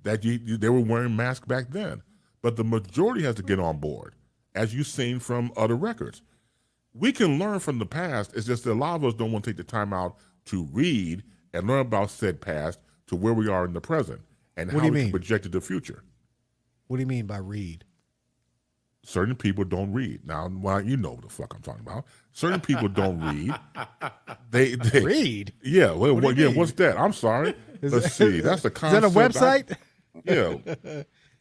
that they were wearing masks back then. But the majority has to get on board, as you've seen from other records. We can learn from the past. It's just that a lot of us don't want to take the time out to read and learn about said past to where we are in the present and how we can project to the future. What do you mean by read? Certain people don't read. Now, you know what the fuck I'm talking about. Certain people don't read. They read? Yeah. What's that? I'm sorry. Let's see. That's a concept. Is that a website? Yeah.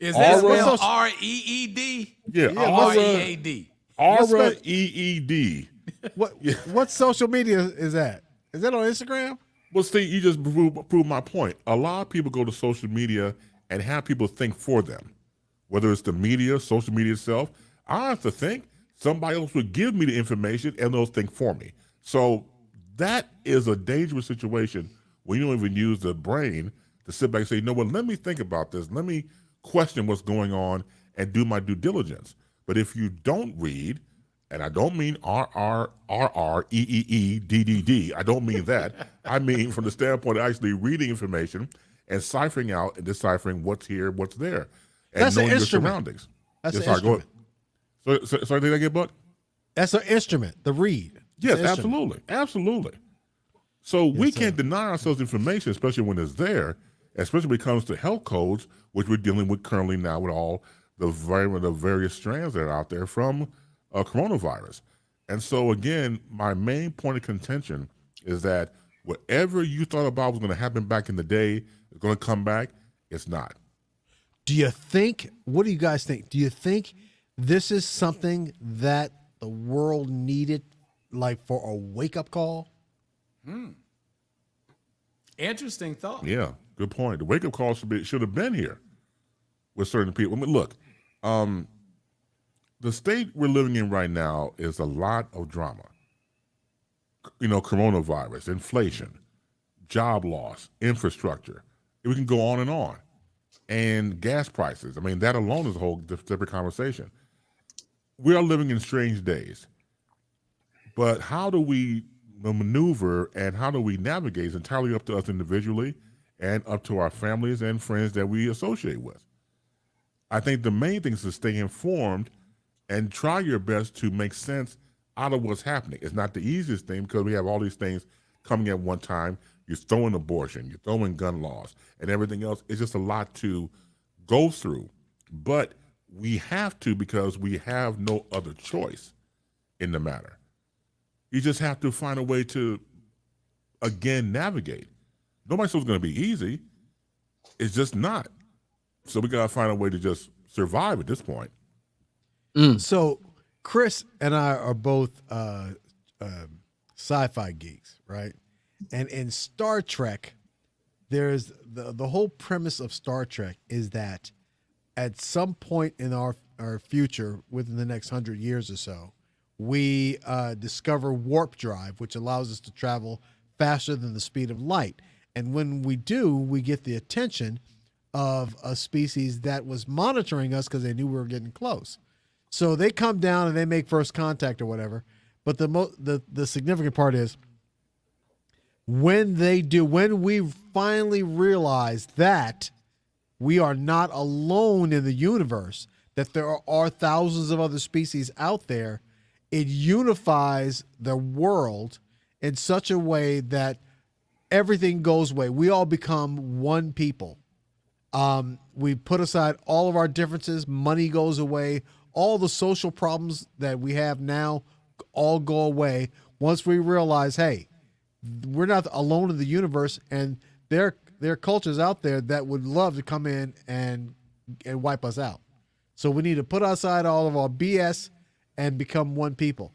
Is that spelled R-E-E-D? Yeah. R-E-A-D. R-E-E-D. What social media is that? Is that on Instagram? Well, see, you just proved my point. A lot of people go to social media and have people think for them, whether it's the media, social media itself. I have to think. Somebody else would give me the information and they'll think for me. So that is a dangerous situation when you don't even use the brain to sit back and say, you know what, let me think about this. Let me question what's going on and do my due diligence. But if you don't read, and I don't mean R-R-R-R-E-E-E-D-D-D. I don't mean that. I mean from the standpoint of actually reading information and ciphering out and deciphering what's here, what's there, and That's knowing an your instrument. surroundings. That's Yes, an sorry, go instrument. ahead. So, sorry, did I get Buck? That's an instrument. The read. It's Yes, an instrument. absolutely. So we sir. can't deny ourselves information, especially when it's there, especially when it comes to health codes, which we're dealing with currently now with all the various strands that are out there from coronavirus. And so again, my main point of contention is that whatever you thought about was going to happen back in the day is going to come back. It's not. Do you think, what do you guys think? Do you think this is something that the world needed, like for a wake-up call? Interesting thought. Yeah, good point. The wake-up call should have been here with certain people. I mean, look, the state we're living in right now is a lot of drama. You know, coronavirus, inflation, job loss, infrastructure. We can go on. And gas prices. I mean, that alone is a whole different conversation. We are living in strange days. But how do we maneuver and how do we navigate is entirely up to us individually and up to our families and friends that we associate with. I think the main thing is to stay informed and try your best to make sense out of what's happening. It's not the easiest thing because we have all these things coming at one time. You're throwing abortion, you're throwing gun laws, and everything else. It's just a lot to go through. But we have to because we have no other choice in the matter. You just have to find a way to, again, navigate. Nobody says it's going to be easy. It's just not. So we got to find a way to just survive at this point. So Chris and I are both sci-fi geeks, right? And in Star Trek, there's the whole premise of Star Trek is that at some point in our future, within the next 100 years or so, we discover warp drive, which allows us to travel faster than the speed of light. And when we do, we get the attention of a species that was monitoring us because they knew we were getting close. So they come down and they make first contact or whatever. But the significant part is when they do, when we finally realize that we are not alone in the universe, that there are thousands of other species out there, it unifies the world in such a way that everything goes away. We all become one people. We put aside all of our differences. Money goes away. All the social problems that we have now all go away once we realize, hey, we're not alone in the universe, and there are cultures out there that would love to come in and wipe us out. So we need to put aside all of our BS and become one people.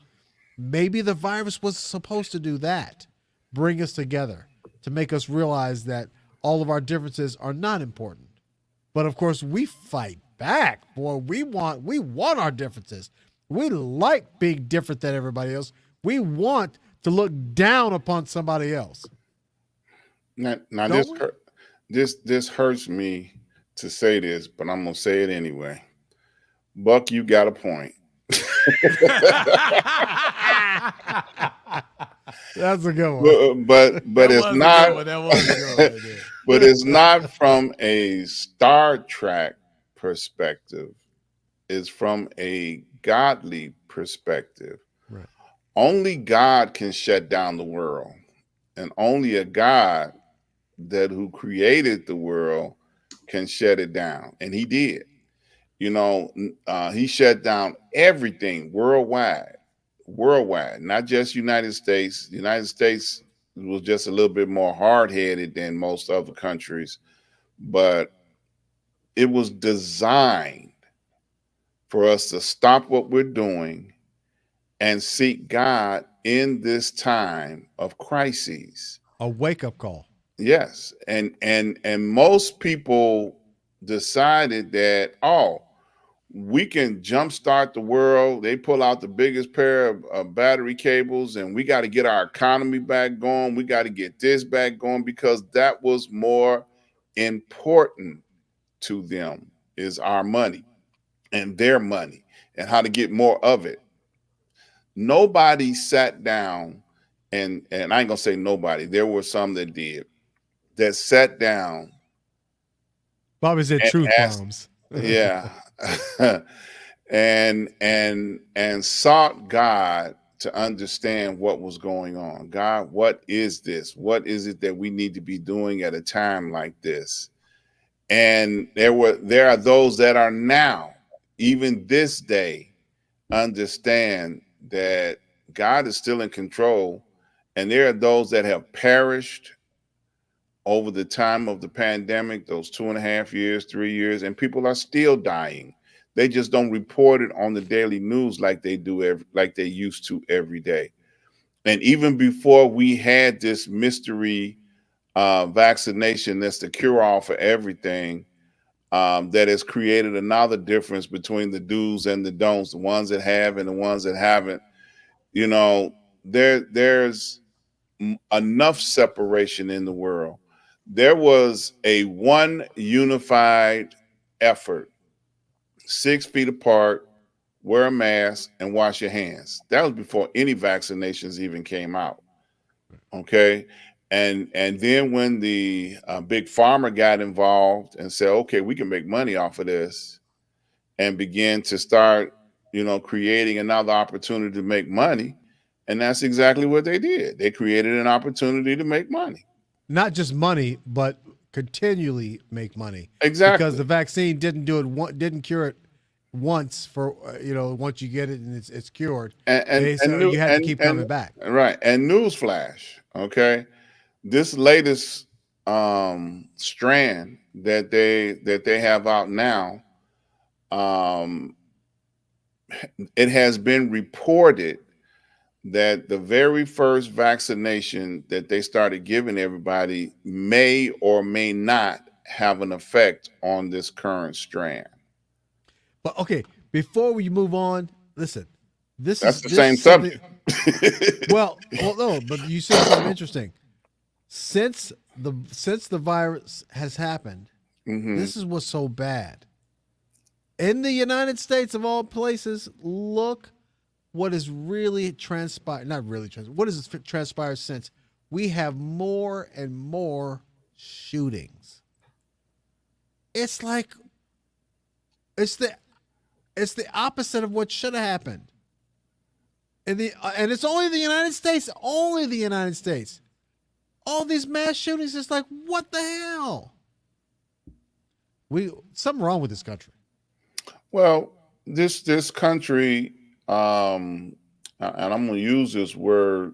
Maybe the virus was supposed to do that, bring us together, to make us realize that all of our differences are not important. But of course, we fight back, boy. We want our differences. We like being different than everybody else. We want to look down upon somebody else. Now Don't this hurts me to say this, but I'm gonna say it anyway. Buck, you got a point. That's a good one. But it's not. That was a good one. But it's not from a Star Trek perspective. It's from a godly perspective. Right. Only God can shut down the world, and only a God who created the world can shut it down, and He did. You know, He shut down everything worldwide, not just United States. The United States was just a little bit more hard-headed than most other countries, but it was designed for us to stop what we're doing and seek God in this time of crises. A wake-up call. Yes, and most people decided that, oh, we can jumpstart the world. They pull out the biggest pair of battery cables, and we got to get our economy back going. We got to get this back going, because that was more important to them, is our money and their money and how to get more of it. Nobody sat down, and I ain't gonna say nobody. There were some that did, that sat down Bobby said and truth asked, bombs. yeah, and sought God to understand what was going on. God, what is this? What is it that we need to be doing at a time like this? And there are those that are now, even this day, understand that God is still in control. And there are those that have perished over the time of the pandemic, those 2.5 years, 3 years, and people are still dying. They just don't report it on the daily news like they do, like they used to every day. And even before we had this mystery vaccination that's the cure-all for everything, that has created another difference between the do's and the don'ts, the ones that have and the ones that haven't. You know, there's enough separation in the world. There was a one unified effort, 6 feet apart, wear a mask, and wash your hands. That was before any vaccinations even came out. Okay. And then when the big pharma got involved and said, okay, we can make money off of this, and begin to start, creating another opportunity to make money. And that's exactly what they did. They created an opportunity to make money. Not just money, but continually make money. Exactly. Because the vaccine didn't cure it once for, once you get it and it's cured. You had to keep coming back. Right. And newsflash, okay, this latest strand that they have out now, it has been reported that the very first vaccination that they started giving everybody may or may not have an effect on this current strand. But okay, before we move on, listen, that's the same subject. Well, no, but you said something interesting. Since the virus has happened, this is what's so bad. In the United States of all places, look what is really transpired. Not really transpired. What has transpired since? We have more and more shootings. It's like it's the opposite of what should have happened. And it's only the United States. Only the United States. All these mass shootings. It's like, what the hell? Something wrong with this country. Well, this country, and I'm going to use this word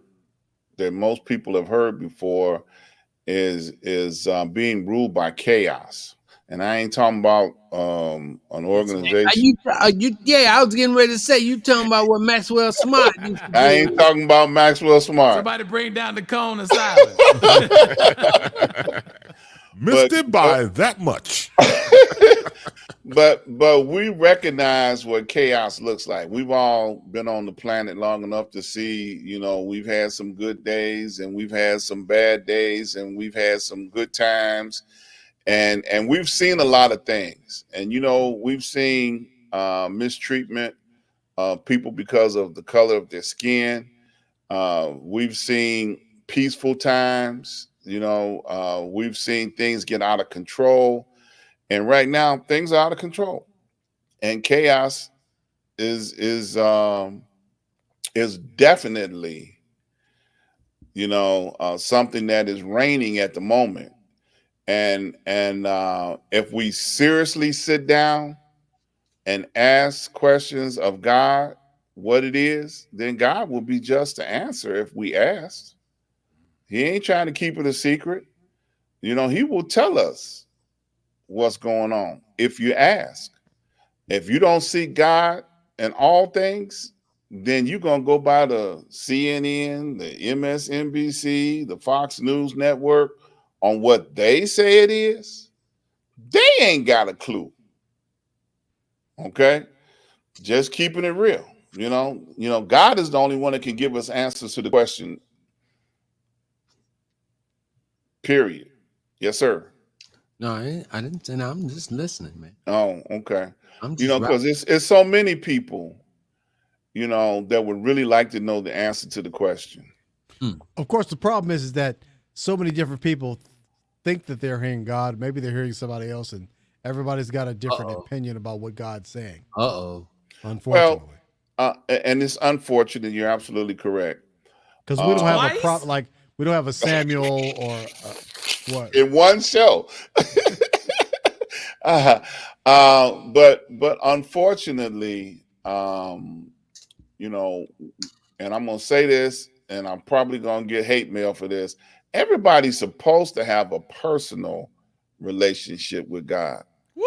that most people have heard before, is being ruled by chaos. And I ain't talking about an organization. I was getting ready to say, you talking about what Maxwell Smart used to do. I ain't talking about Maxwell Smart. Somebody bring down the cone of silence. Missed it by that much. But we recognize what chaos looks like. We've all been on the planet long enough to see, we've had some good days and we've had some bad days and we've had some good times. And we've seen a lot of things. And, we've seen mistreatment of people because of the color of their skin. We've seen peaceful times. We've seen things get out of control. And right now, things are out of control. And chaos is definitely, something that is reigning at the moment. And if we seriously sit down and ask questions of God, what it is, then God will be just to answer if we ask. He ain't trying to keep it a secret. He will tell us what's going on if you ask. If you don't seek God in all things, then you're going to go by the CNN, the MSNBC, the Fox News Network on what they say it is. They ain't got a clue. Okay? Just keeping it real. You know, God is the only one that can give us answers to the question. Period. Yes, sir. No, I didn't say no. I'm just listening, man. Oh, okay. I'm just You know, because it's so many people, you know, that would really like to know the answer to the question. Of course, the problem is that so many different people think that they're hearing God. Maybe they're hearing somebody else, and everybody's got a different opinion about what God's saying. Unfortunately. And it's unfortunate. You're absolutely correct. Because we don't have a prop like we don't have a Samuel or what in one show. But unfortunately, you know, and I'm gonna say this, and I'm probably gonna get hate mail for this. Everybody's supposed to have a personal relationship with God. Woo!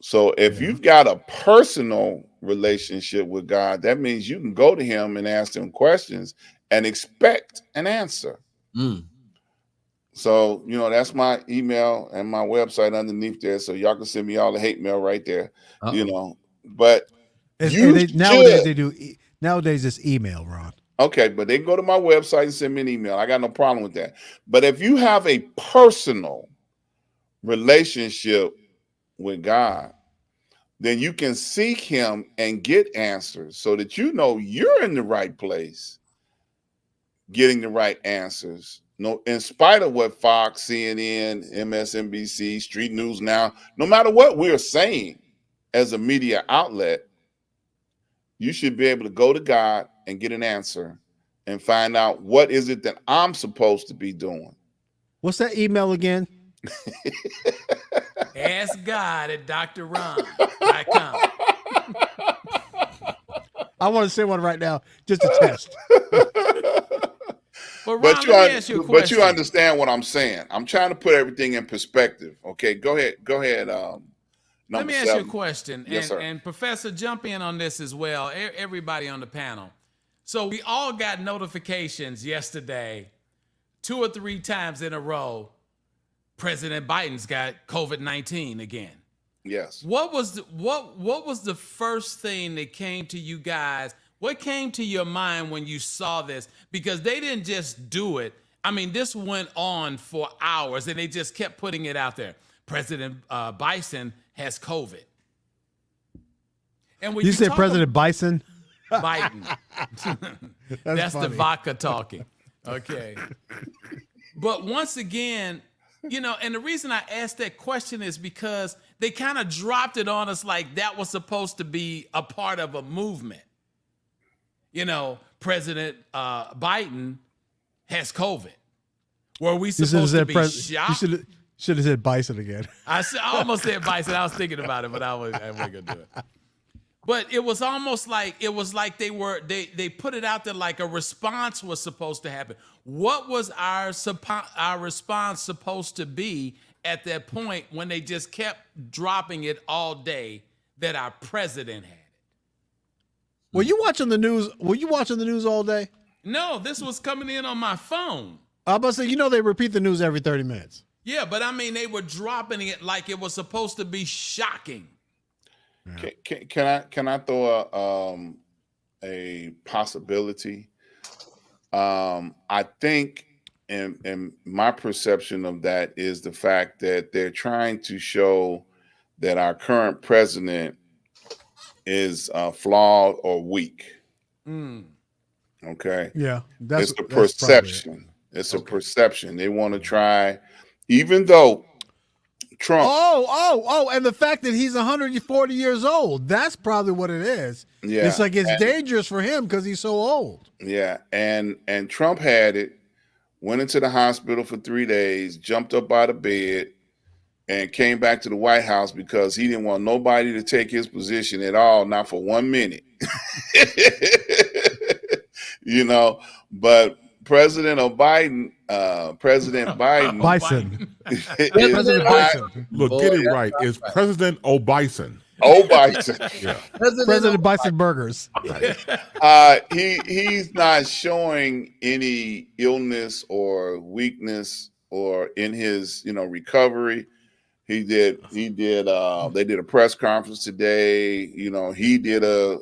So if you've got a personal relationship with God, that means you can go to him and ask him questions and expect an answer. So, you know, that's my email and my website underneath there. So y'all can send me all the hate mail right there, you know, but nowadays it's email, Ron. Okay, but they can go to my website and send me an email. I got no problem with that. But if you have a personal relationship with God, then you can seek him and get answers so that you know you're in the right place, getting the right answers. No, in spite of what Fox, CNN, MSNBC, Street News Now, no matter what we're saying as a media outlet, you should be able to go to God and get an answer and find out what is it that I'm supposed to be doing. What's that email again? Ask God at DrRon.com. I want to say one right now, just to test. But Ron, let me ask you a question. But you understand what I'm saying. I'm trying to put everything in perspective. Okay, go ahead. Let me ask you a question. Yes, sir. And Professor, jump in on this as well. Everybody on the panel. So we all got notifications yesterday, 2 or 3 times in a row. President Biden's got COVID-19 again. Yes. What was the first thing that came to you guys? What came to your mind when you saw this? Because they didn't just do it. I mean, this went on for hours, and they just kept putting it out there. President Bison has COVID. And when you said President Bison? Biden. That's the vodka talking. Okay. But once again, you know, and the reason I asked that question is because they kind of dropped it on us like that was supposed to be a part of a movement. You know, President Biden has COVID. Were we supposed to be shocked? You should have said Bison again. I almost said Bison. I was thinking about it, but I wasn't going to do it. But it was almost like they put it out there like a response was supposed to happen. What was our response supposed to be at that point when they just kept dropping it all day that our president had it? Were you watching the news? Were you watching the news all day? No, this was coming in on my phone. I was about to say, you know, they repeat the news every 30 minutes. Yeah, but I mean, they were dropping it like it was supposed to be shocking. Can I throw a possibility? I think, and my perception of that is the fact that they're trying to show that our current president is flawed or weak. Okay. Yeah, it's a perception. It's a perception. They want to try, even though Trump. And the fact that he's 140 years old, that's probably what it is. Yeah. It's like it's dangerous for him because he's so old. Yeah. And Trump had it, went into the hospital for 3 days, jumped up out of bed, and came back to the White House because he didn't want nobody to take his position at all, not for 1 minute. You know, but President Bison. President Look, get it right. It's President O'Bison. Old Bison. Yeah. President Bison Burgers. He's not showing any illness or weakness or in his recovery. They did a press conference today. He did a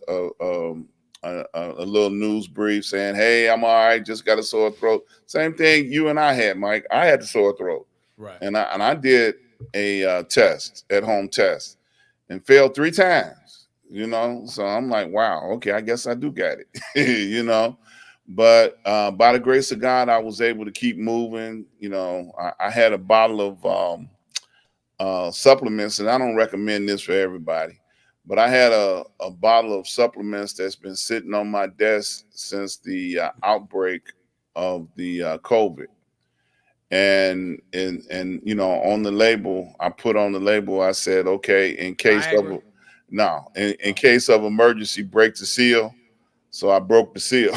little news brief saying, "Hey, I'm all right, just got a sore throat." Same thing you and I had, Mike. I had a sore throat. Right. And I did a at home test and failed 3 times, So I'm like, wow, okay, I guess I do got it, But by the grace of God, I was able to keep moving. I had a bottle of supplements, and I don't recommend this for everybody, but I had a bottle of supplements that's been sitting on my desk since the outbreak of the COVID. And on the label, I put on the label, I said, okay, in case in case of emergency, break the seal. So I broke the seal.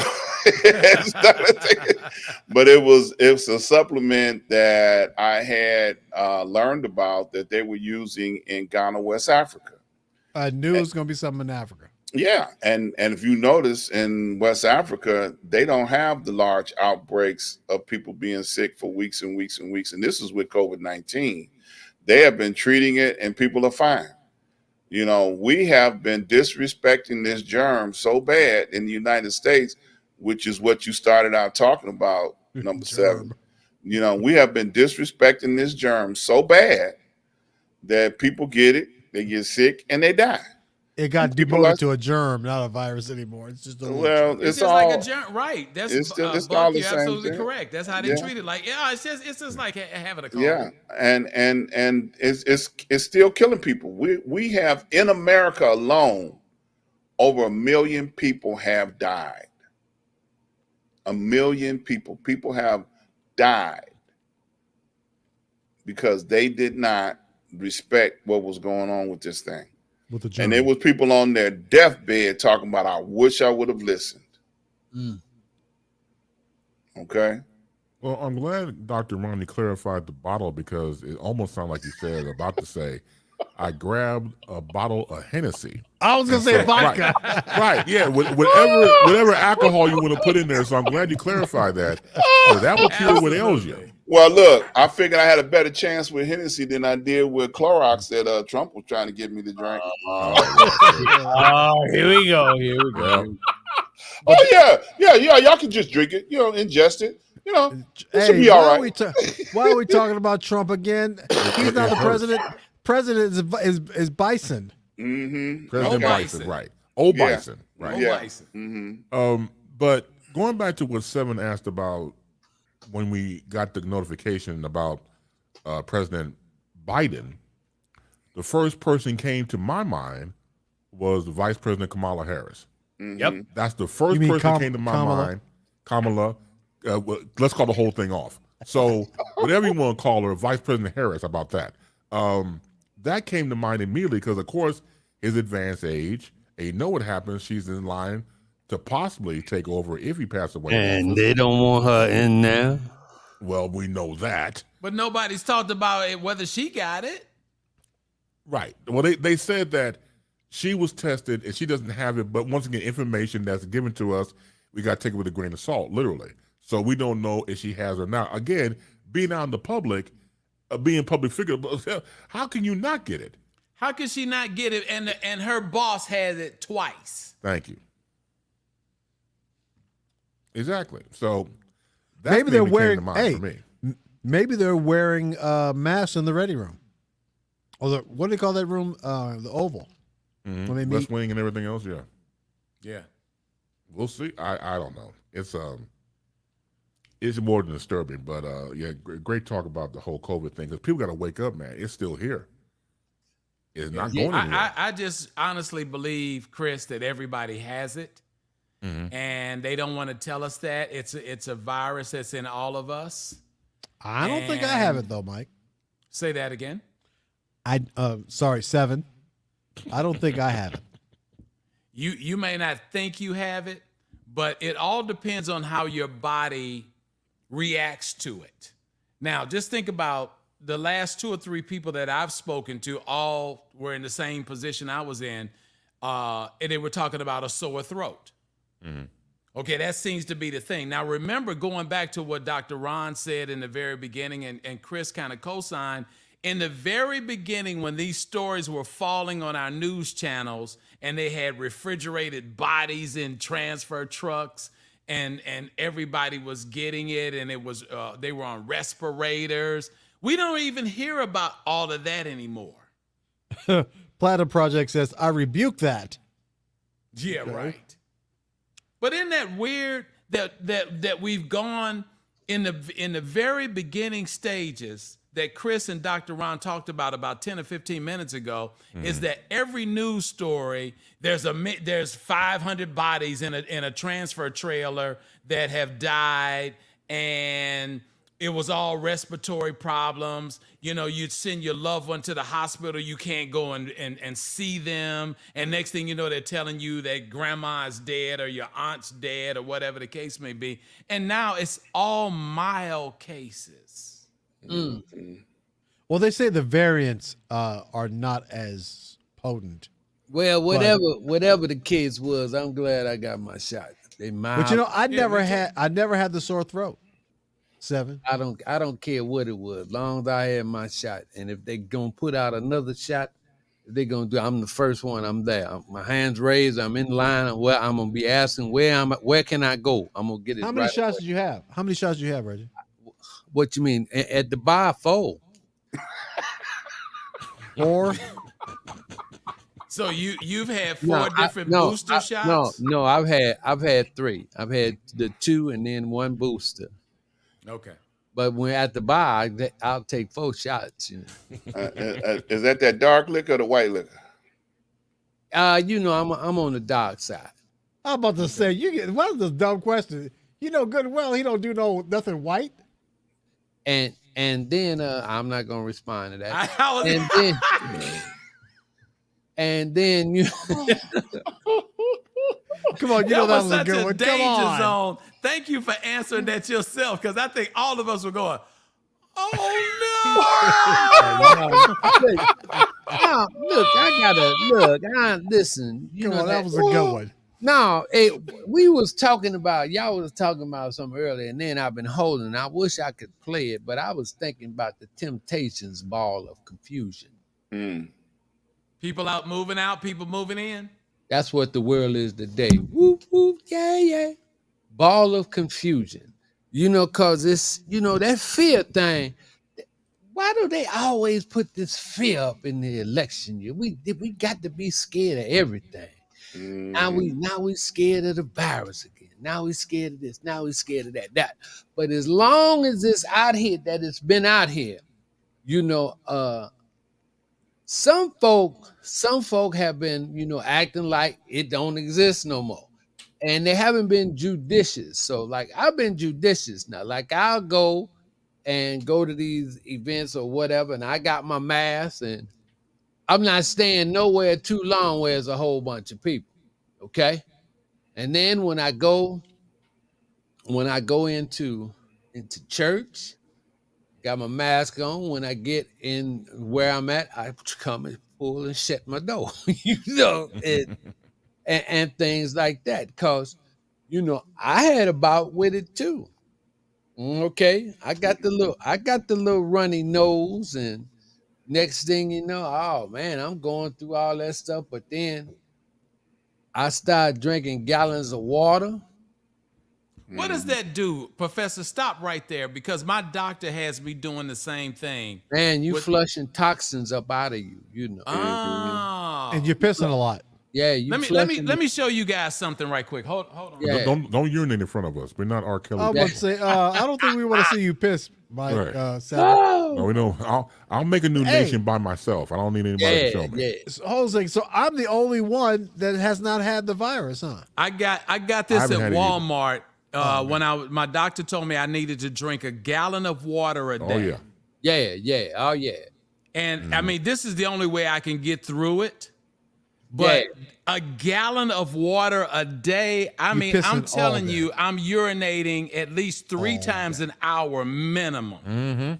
But it's a supplement that I had learned about that they were using in Ghana, West Africa. I knew it was going to be something in Africa. Yeah, and if you notice in West Africa, they don't have the large outbreaks of people being sick for weeks and weeks and weeks. And this is with COVID-19. They have been treating it, and people are fine. We have been disrespecting this germ so bad in the United States, which is what you started out talking about, number 7. We have been disrespecting this germ so bad that people get it, they get sick, and they die. It got demoted to a germ, not a virus anymore. It's just it's just like a germ, right? That's it's all the you're same absolutely thing. Correct. That's how they treat it. Like, it's just like having a cold. Yeah, and it's still killing people. We have in America alone over 1 million people have died. 1 million people have died because they did not respect what was going on with this thing. And there was people on their deathbed talking about, I wish I would have listened. Okay. Well, I'm glad Dr. Ron clarified the bottle because it almost sounded like you said about to say, I grabbed a bottle of Hennessy. I was going to say vodka. Right. Yeah. Whatever alcohol you want to put in there. So I'm glad you clarified that. So that will cure what ails you. Well, look, I figured I had a better chance with Hennessy than I did with Clorox that Trump was trying to get me to drink. Here we go. Oh, yeah. Y'all can just drink it, ingest it. It should be all right. Why are we talking about Trump again? He's not the president. President is Bison. Mm-hmm. President Bison, right. Old Bison, right. Old Bison. Mm-hmm. But going back to what Seven asked about when we got the notification about President Biden, the first person came to my mind was Vice President Kamala Harris. Mm-hmm. Yep. That's the first person that came to my mind. Kamala. Let's call the whole thing off. So whatever you want to call her, Vice President Harris, how about that? That came to mind immediately because, of course, his advanced age, and you know what happens, she's in line to possibly take over if he passes away. And they don't want her in there. Well, we know that. But nobody's talked about it, whether she got it. Right. Well, they said that she was tested and she doesn't have it, but once again, information that's given to us, we got to take it with a grain of salt, literally. So we don't know if she has or not. Again, being out in the public, being a public figure, how can you not get it? How can she not get it? And her boss has it twice. Thank you. Exactly. So that's maybe they're wearing. For me. Maybe they're wearing masks in the ready room, or what do they call that room? The Oval. Mm-hmm. When they West Wing and everything else. Yeah. Yeah. We'll see. I don't know. It's more than disturbing, but great talk about the whole COVID thing because people got to wake up, man. It's still here. It's not going anywhere. I just honestly believe, Chris, that everybody has it, and they don't want to tell us that it's a virus that's in all of us. I don't think I have it though, Mike. Say that again. Sorry, Seven. I don't think I have it. You may not think you have it, but it all depends on how your body reacts to it. Now, just think about the last 2 or 3 people that I've spoken to all were in the same position I was in, and they were talking about a sore throat. Okay, that seems to be the thing. Now, remember, going back to what Dr. Ron said in the very beginning, and Chris kind of co-signed, in the very beginning when these stories were falling on our news channels and they had refrigerated bodies in transfer trucks and everybody was getting it, and it was they were on respirators. We don't even hear about all of that anymore. Platinum Project says, I rebuke that. Yeah, right. But isn't that weird that we've gone in the very beginning stages that Chris and Dr. Ron talked about 10 or 15 minutes ago, is that every news story, there's 500 bodies in a transfer trailer that have died, and it was all respiratory problems. You know, you'd send your loved one to the hospital, you can't go and see them, and next thing you know, they're telling you that grandma's dead or your aunt's dead or whatever the case may be. And now it's all mild cases. Well, they say the variants are not as potent. Well, whatever the case was, I'm glad I got my shot. They mild. But you know, I never had the sore throat. 7. I don't care what it was, long as I had my shot. And if they gonna put out another shot, if they gonna do, I'm the first one. I'm there. My hands raised. I'm in line. I'm gonna be asking where can I go? I'm gonna get it. How many shots did you have? How many shots did you have, Reggie? What you mean? At the bar, 4. 4. So you've had 4 different booster shots? No, I've had 3. I've had the 2 and then 1 booster. Okay. But when at the bar, I'll take 4 shots. You know. Is that dark liquor or the white liquor? You know, I'm on the dark side. I'm about to say, what's this dumb question? You know good and well he don't do nothing white. And then I'm not gonna respond to that. And then you come on, you know that was a such good a one. danger Come on. zone. Thank you for answering that yourself, because I think all of us were going, no, look. Listen. You Come know on, that was a good one. No, y'all was talking about something earlier, and then I've been holding. I wish I could play it, but I was thinking about the Temptations ball of confusion. People people moving in. That's what the world is today. Whoop, whoop, yeah. Ball of confusion. You know, cause it's, you know, that fear thing. Why do they always put this fear up in the election year? We got to be scared of everything. Now we scared of the virus again. Now we scared of this. Now we scared of that. But as long as it's out here, that it's been out here, you know, some folk have been, you know, acting like it don't exist no more. And they haven't been judicious. So like I've been judicious now. Like I'll go to these events or whatever, and I got my mask, and I'm not staying nowhere too long where there's a whole bunch of people. Okay. And then when I go into church, got my mask on. When I get in where I'm at, I come and pull and shut my door, you know, and things like that. Cause, you know, I had a bout with it too. Okay. I got the little runny nose, and next thing you know, oh man, I'm going through all that stuff. But then I started drinking gallons of water. What does that do, Professor? Stop right there, because my doctor has me doing the same thing. Man, you flushing toxins up out of you, you know. Oh. And you're pissing a lot. Yeah, you let me show you guys something right quick. Hold on. Yeah. Don't urinate in front of us. We're not R. Kelly. I was about to say, I don't think we want to see you piss, Mike. Right. Sam. No, we know. I'll make a new nation by myself. I don't need anybody to show me. Yeah. So, Jose, so I'm the only one that has not had the virus, huh? I got this haven't at had it either. Walmart when my doctor told me I needed to drink a gallon of water a day. Oh yeah. Yeah. Oh yeah. And I mean, this is the only way I can get through it. But a gallon of water a day, I mean, pissing I'm telling all day. you, I'm urinating at least 3 times an hour minimum. Mm-hmm.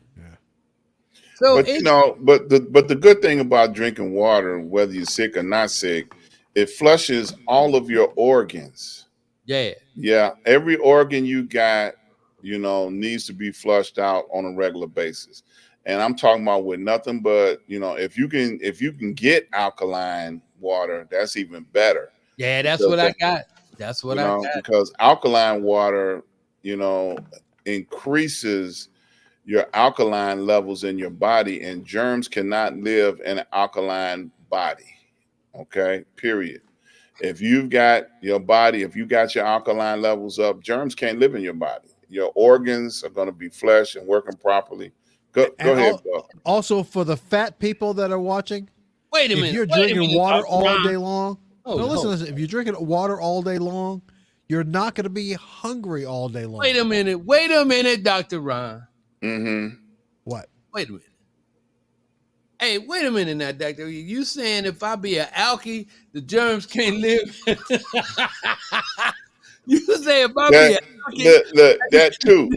So But it, but the good thing about drinking water, whether you're sick or not sick, it flushes all of your organs. yeah, Yeah, every organ you got, needs to be flushed out on a regular basis. And I'm talking about with nothing but, if you can get alkaline water, that's even better. yeah, that's Because what I got. That's what I got. because alkaline water, you know, increases your alkaline levels in your body, and germs cannot live in an alkaline body. Okay, period. If you've got your body, if you got your alkaline levels up, germs can't live in your body. Your organs are going to be flesh and working properly. Go And ahead, bro. also for the fat people that are watching, Wait a if minute. you're Wait a drinking minute, water Dr. all Ron. day long, Hold no, it, listen, hold listen. If you're drinking water all day long, you're not going to be hungry all day long. Wait a minute. Wait a minute, Dr. Ron. Mm-hmm. What? Wait a minute. Hey, wait a minute now, Doctor. You saying if I be an alky, the germs can't live? You say if I be an alky, That too.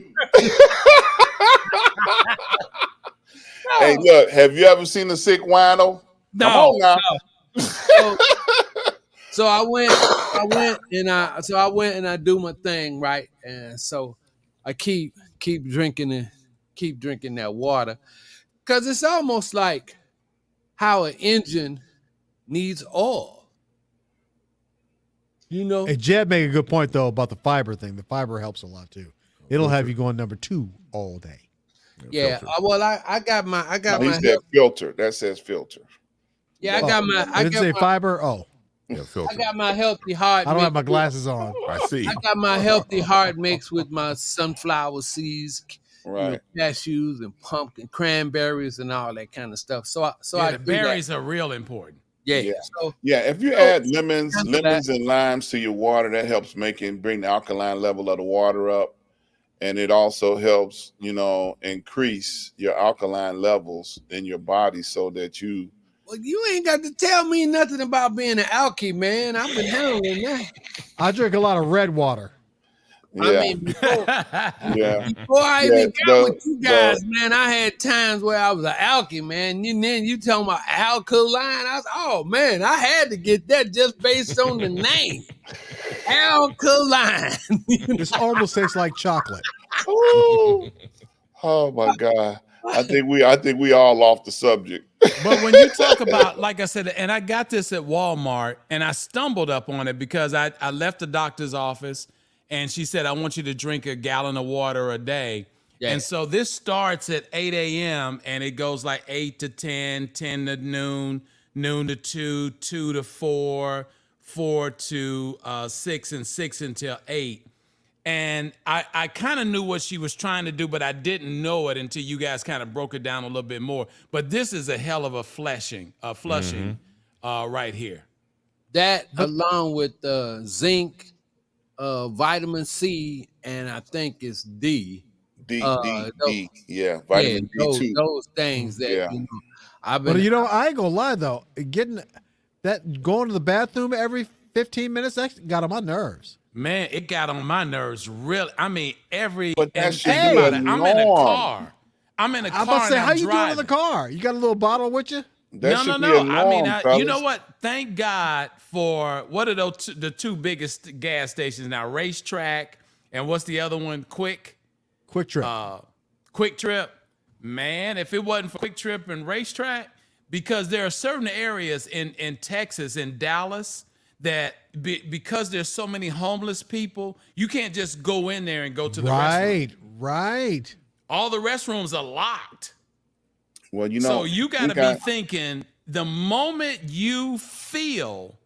Hey, no, look, have you ever seen a sick wino? Come no, on now. no. So I went and I do my thing, right? And so I keep drinking that water. Cause it's almost like how an engine needs oil. You know? Hey, Jed made a good point though about the fiber thing. The fiber helps a lot too. It'll have you going number 2 all day. Yeah. Filter. Well, I got my No, he my said filter. That says filter. yeah, I Oh, got my I didn't say fiber. Oh, Yeah, I filter. got my healthy heart. I don't have my mix. glasses on. I see. I got my healthy heart mixed with my sunflower seeds, Right. cashews and pumpkin, cranberries, and all that kind of stuff. So Yeah, I the do berries are real important. that. Yeah. So Yeah, if you So, add lemons handle that. and limes to your water, that helps bring the alkaline level of the water up. And it also helps, increase your alkaline levels in your body so that you well, you ain't got to tell me nothing about being an alky, man. I've been handling that. I drink a lot of red water. I yeah, mean, before yeah. I Yeah, even got with you guys, man, I had times where I was an alky, man. And then you talking about alkaline. I was, oh man, I had to get that just based on the name. Alkaline. This almost tastes like chocolate. Oh, oh my God. I think we all off the subject. But when you talk about, like I said, and I got this at Walmart and I stumbled up on it because I left the doctor's office and she said, I want you to drink a gallon of water a day. Yeah. And so this starts at 8 a.m. and it goes like 8 to 10, 10 to noon, noon to 2, 2 to 4, 4 to 6, and 6 until 8. And I kind of knew what she was trying to do, but I didn't know it until you guys kind of broke it down a little bit more. But this is a hell of a flushing right here. That along with zinc, vitamin C, and I think it's D. D, those- yeah, vitamin D2. those things that Yeah. I've been. But I ain't gonna lie though, going to the bathroom every 15 minutes that got on my nerves. Man, it got on my nerves really. I mean, But that and should think be about a it. I'm in a norm. car. I'm in a car. I'm about to say, and how I'm you doing in driving. the car? You got a little bottle with you? That should No. be a I mean, norm, you know fellas. what? Thank God for what are the two biggest gas stations now? Racetrack and what's the other one? Quick Trip. Quick Trip. Man, if it wasn't for Quick Trip and Racetrack, because there are certain areas in Texas, in Dallas, that because there's so many homeless people, you can't just go in there and go to the restroom. Right. All the restrooms are locked. Well, So you got to be thinking the moment you feel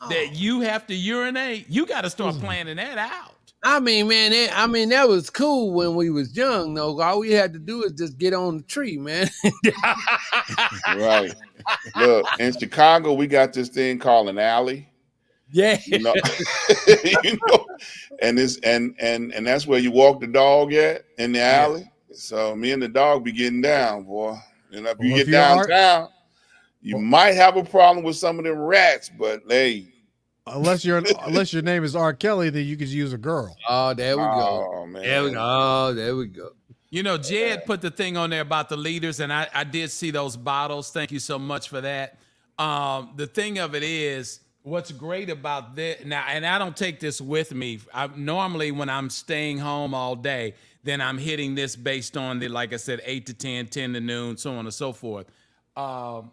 that you have to urinate, you got to start planning that out. I mean, man, that was cool when we was young, though. All we had to do is just get on the tree, man. right. Look, in Chicago, we got this thing called an alley. Yeah. You know, and it's and that's where you walk the dog at, in the alley. So me and the dog be getting down, boy. And if you Well, if get you are- downtown, you might have a problem with some of them rats, but hey, Unless your name is R. Kelly, then you could use a girl. Oh, there we go. oh man, There we go. Oh, there we go. You know, Jed put the thing on there about the leaders, and I did see those bottles. Thank you so much for that. The thing of it is, what's great about this now, and I don't take this with me. Normally, when I'm staying home all day, then I'm hitting this based on the, like I said, 8 to 10, 10 to noon, so on and so forth. But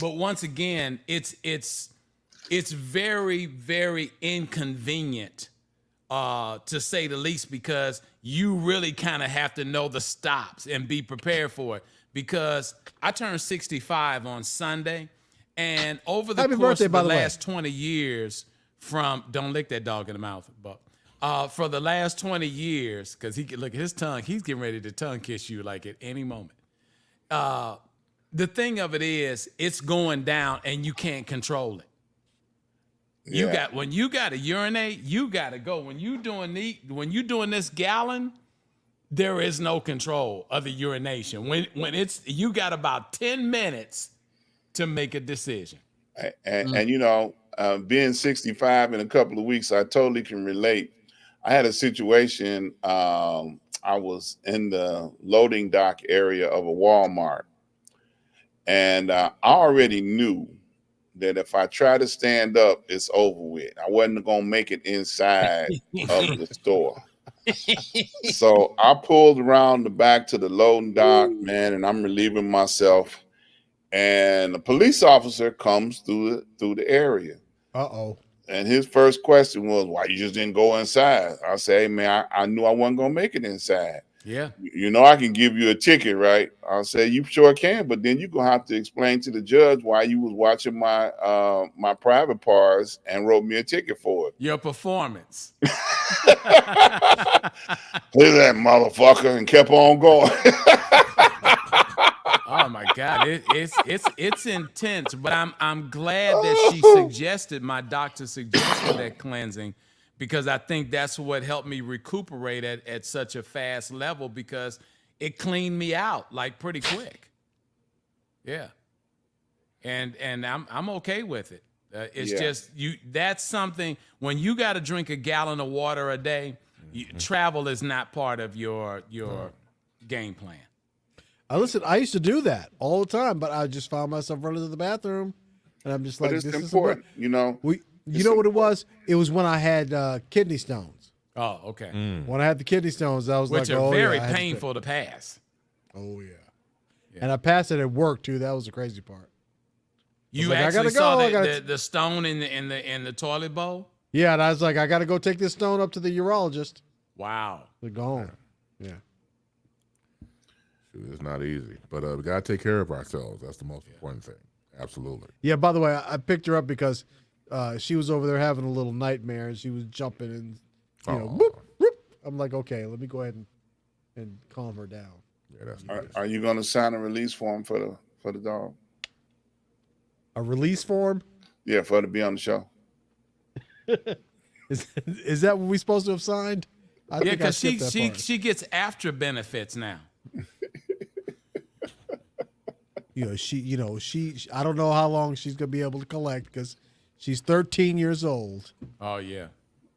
once again, it's very, very inconvenient, to say the least, because you really kind of have to know the stops and be prepared for it. Because I turned 65 on Sunday, and over the Happy course birthday, of by the the way. last 20 years, don't lick that dog in the mouth, but for the last 20 years, because he can look at his tongue, he's getting ready to tongue kiss you like at any moment. The thing of it is, it's going down and you can't control it. Yeah. When you got to urinate, you got to go. When you doing this gallon, there is no control of the urination. When you got about 10 minutes to make a decision. And you know, being 65 in a couple of weeks, I totally can relate. I had a situation. I was in the loading dock area of a Walmart, and I already knew that if I try to stand up, it's over with. I wasn't gonna make it inside of the store. So I pulled around the back to the loading dock, man, and I'm relieving myself. And a police officer comes through the area. Uh-oh. And his first question was, why you just didn't go inside? I say, hey, man, I knew I wasn't gonna make it inside. Yeah. You know, I can give you a ticket, right? I'll say, you sure can, but then you're gonna have to explain to the judge why you was watching my my private parts and wrote me a ticket for it. Your performance. Look at that motherfucker, and kept on going. Oh my God, it's intense. But I'm glad that my doctor suggested that cleansing, because I think that's what helped me recuperate at such a fast level, because it cleaned me out like pretty quick. Yeah, and I'm okay with it. It's just that's something, when you got to drink a gallon of water a day, travel is not part of your game plan. Listen, I used to do that all the time, but I just found myself running to the bathroom, and I'm just like, But it's this important, you know. You know what it was? It was when I had kidney stones. Oh, okay. When I had the kidney stones, I was Which like, are oh, very yeah, I had painful to pass. Oh yeah. And I passed it at work too. That was the crazy part. You like, I actually gotta saw go, the stone in the toilet bowl? Yeah, and I was like, I got to go take this stone up to the urologist. Wow. They're gone. Yeah. Shoot, it's not easy, but we gotta take care of ourselves. That's the most important thing. Absolutely. Yeah. By the way, I picked her up because she was over there having a little nightmare, and she was jumping and whoop, whoop. I'm like, okay, let me go ahead and calm her down. Yeah, that's Are you going to sign a release form for the dog? A release form? Yeah, for her to be on the show. Is that what we're supposed to have signed? I Yeah, think I because skipped that part. she gets after benefits now. She I don't know how long she's gonna be able to collect because she's 13 years old. Oh yeah.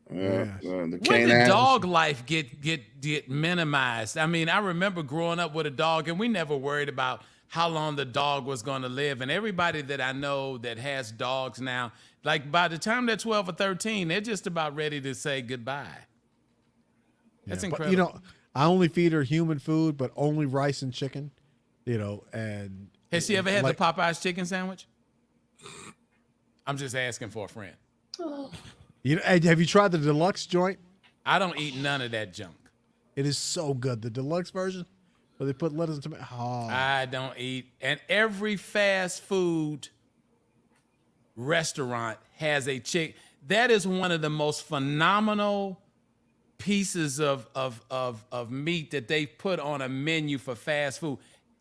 The When did canine. dog life get minimized? I mean, I remember growing up with a dog, and we never worried about how long the dog was going to live. And everybody that I know that has dogs now, like by the time they're 12 or 13, they're just about ready to say goodbye. That's incredible. But, I only feed her human food, but only rice and chicken. And Has she ever had like- the Popeyes chicken sandwich? I'm just asking for a friend. Have you tried the deluxe joint? I don't eat none of that junk. It is so good. The deluxe version, where they put lettuce and tomato. Oh. I don't eat. And every fast food restaurant has a chicken. That is one of the most phenomenal pieces of meat that they put on a menu for fast food.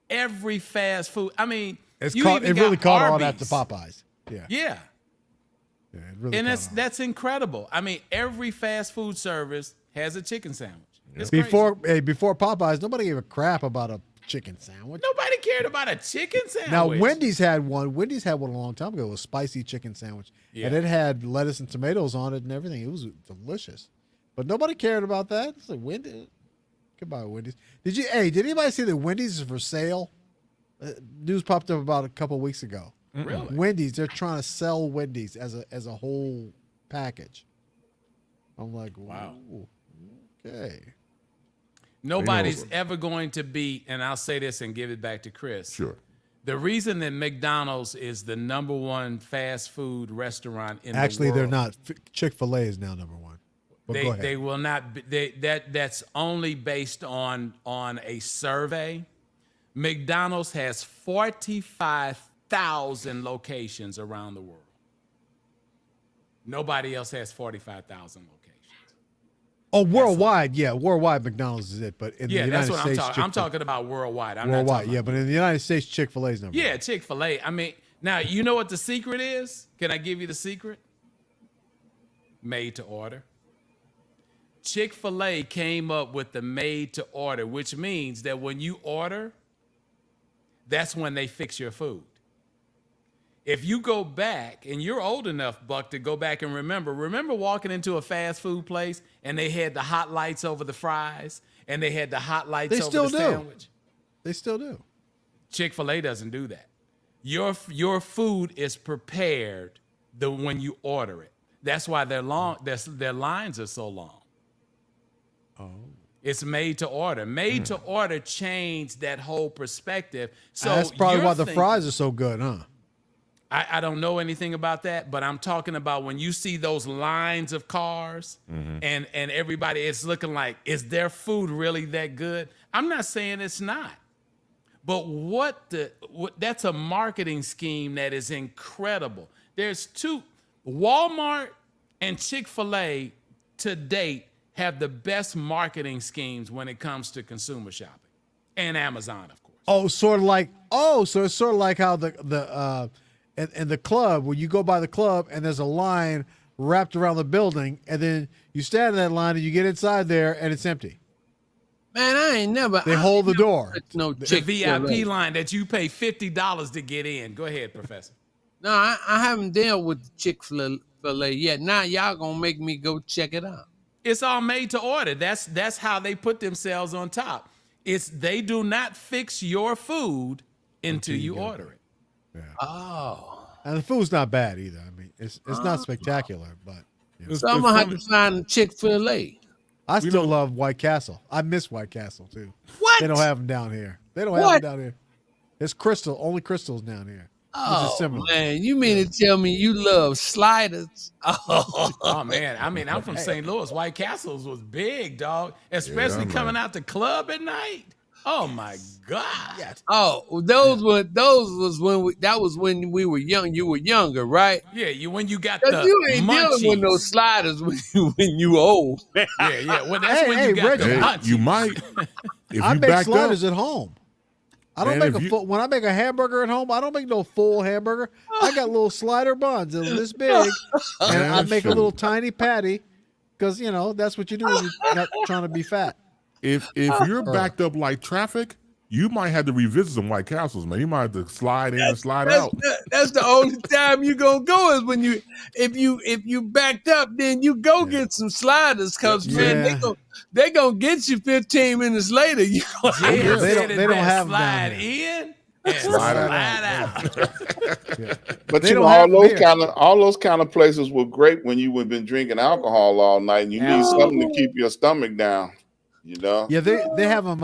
Every fast food. I mean, It you even really got caught on Arby's. after Popeyes. Yeah. Yeah. Yeah, it really And caught on. that's incredible. I mean, every fast food service has a chicken sandwich. It's crazy. Before Popeyes, nobody gave a crap about a chicken sandwich. Nobody cared about a chicken sandwich. Now Wendy's had one. Wendy's had one a long time ago. It was spicy chicken sandwich, and it had lettuce and tomatoes on it and everything. It was delicious, but nobody cared about that. It's like Wendy's. Goodbye, Wendy's. Did anybody see that Wendy's is for sale? News popped up about a couple weeks ago. Really? Wendy's, they're trying to sell Wendy's as a whole package. I'm like, wow. Okay. Nobody's ever going to beat, and I'll say this and give it back to Chris. Sure. The reason that McDonald's is the #1 fast food restaurant in Actually, the world. they're not. Chick-fil-A is now #1. But go ahead. They will not. That's only based on a survey. McDonald's has 45,000 locations around the world. Nobody else has 45,000 locations. Oh, worldwide, yeah, worldwide McDonald's is it, but in the United that's what States, I'm talking. I'm talking about worldwide. I'm worldwide, not talking yeah, about but in the United States, Chick-fil-A is #1. Yeah, Chick-fil-A. I mean, now you know what the secret is? Can I give you the secret? Made to order. Chick-fil-A came up with the made to order, which means that when you order, that's when they fix your food. If you go back, and you're old enough, Buck, to go back and remember walking into a fast food place and they had the hot lights over the fries and they had the hot lights They over still the do. sandwich? They still do. Chick-fil-A doesn't do that. Your food is prepared when you order it. That's why their lines are so long. Oh. It's made to order. Made to order changed that whole perspective. So That's probably you're why the thinking- fries are so good, huh? I don't know anything about that, but I'm talking about when you see those lines of cars and everybody is looking like, is their food really that good? I'm not saying it's not. But that's a marketing scheme that is incredible. There's Walmart and Chick-fil-A to date have the best marketing schemes when it comes to consumer shopping, and Amazon, of course. Oh, so it's sort of like how the in the club, when you go by the club and there's a line wrapped around the building, and then you stand in that line and you get inside there and it's empty. Man, I ain't never. They hold the door. No The Chick-fil-A. VIP line that you pay $50 to get in. Go ahead, Professor. No, I haven't dealt with Chick-fil-A yet. Now y'all gonna make me go check it out. It's all made to order. That's how they put themselves on top. They do not fix your food until you order it. Oh, And the food's not bad either. I mean, it's not spectacular, but you know. so I'm gonna have to find Chick-fil-A. I still love White Castle. I miss White Castle too. What? They don't have them down here. They don't have What? them down here. It's Crystal, only Crystals down here. Oh similar. man, you mean to tell me you love sliders? Oh, Oh man, I mean, I'm from St. Louis. White Castles was big, dog. Especially Yeah, coming man. out the club at night. Oh my God. oh, those was when we were young. You were younger, right? Yeah, when you got 'Cause the you ain't dealing with no munchies. sliders when you old. Yeah. Well, that's Hey, when hey, you got the Reggie. Hey, munchies. you might. If I you make backed sliders up, at home. I don't Man, make if you- full. When I make a hamburger at home, I don't make no full hamburger. I got little slider buns, they're this big, and I make a little tiny patty because that's what you do when you're not trying to be fat. if you're backed up like traffic, you might have to revisit some White Castles, man. You might have to slide in and slide out. That's the only time you gonna go is when if you backed up, then you go get some sliders, cause man, Yeah. they gonna get you 15 minutes later. You gonna Yeah, They said don't- it they don't best. have them slide down in and Slide slide out. out. But They you know, don't have them here. all those kind of places were great when you had been drinking alcohol all night and you need something to keep your stomach down. You know. Yeah, they have them.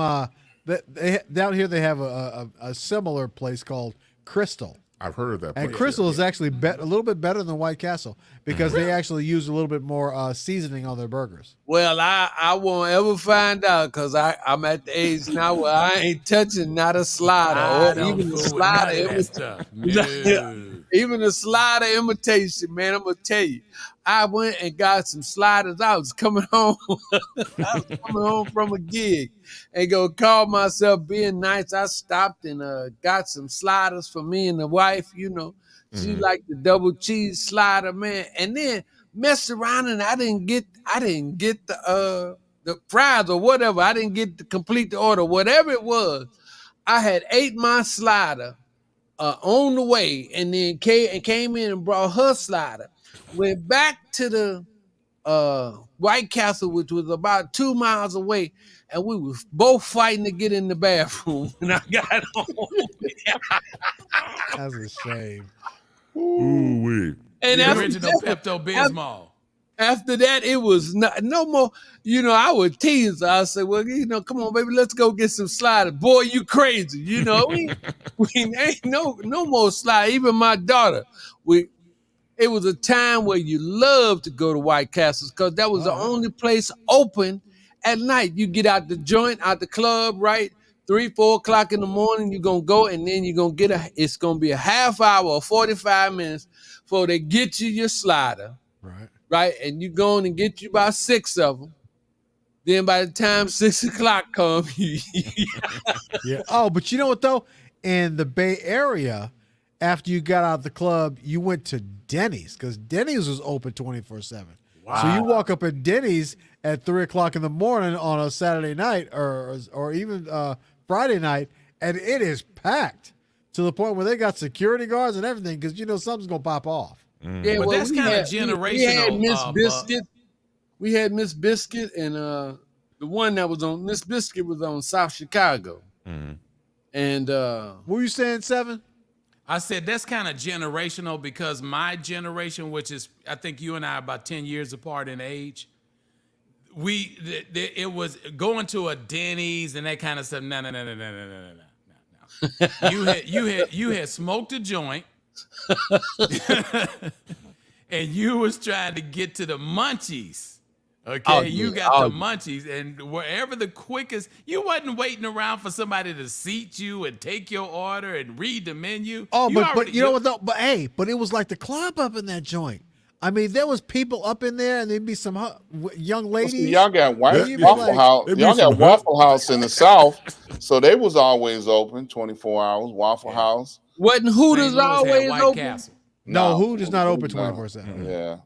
They down here they have a similar place called Crystal. I've heard of that. And place, Crystal yeah. is actually a little bit better than White Castle because they actually use a little bit more seasoning on their burgers. Well, I won't ever find out because I'm at the age now where I ain't touching not a slider I or don't even a fool with none slider. of that stuff. No. Even a slider imitation, man. I'm gonna tell you, I went and got some sliders. I was coming home. I was coming home from a gig and go call myself being nice. I stopped and got some sliders for me and the wife. She liked the double cheese slider, man. And then messed around and I didn't get the fries or whatever. I didn't get to complete the order, whatever it was. I had ate my slider on the way, and then came in and brought her slider. Went back to the White Castle, which was about 2 miles away, and we were both fighting to get in the bathroom when I got home. That's a shame. Ooh wee. And The after original that, Pepto Bismol. after that, it was no more. You know, I would tease. I said, "Well, you know, come on, baby, let's go get some sliders." Boy, you crazy? You know, we ain't no more slide. Even my daughter, it was a time where you loved to go to White Castles because that was the only place open at night. You get out the joint, out the club, right? 3, 4 o'clock in the morning, you're gonna go, and then you're gonna it's gonna be a half hour or 45 minutes before they get you your slider, right? And you go in and get you about 6 of them. Then by the time 6 o'clock comes, Yeah. Oh, but you know what though? In the Bay Area, after you got out of the club, you went to Denny's because Denny's was open 24/7. Wow. So you walk up at Denny's at 3 o'clock in the morning on a Saturday night or even Friday night, and it is packed to the point where they got security guards and everything because you know something's gonna pop off. yeah, But well, that's we kind of had generational. Miss Biscuit. We had Miss Biscuit, and the one that was on Miss Biscuit was on South Chicago. And What were you saying, Seven? I said that's kind of generational because my generation, which is I think you and I are about 10 years apart in age, it was going to a Denny's and that kind of stuff. No. You had smoked a joint, and you was trying to get to the munchies. Okay, Oh, you yeah. got Oh, the munchies, and wherever the quickest, you wasn't waiting around for somebody to seat you and take your order and read the menu. Oh, but you know what though? But hey, but it was like the club up in that joint. I mean, there was people up in there, and there'd be some young ladies. See, y'all got You'd be Waffle like- House. It'd be Y'all got some Waffle House in the South, so they was always open 24 hours. Waffle House. wasn't Hooters always White open? Castle. No, Hoot is not open no. 24/7. Yeah.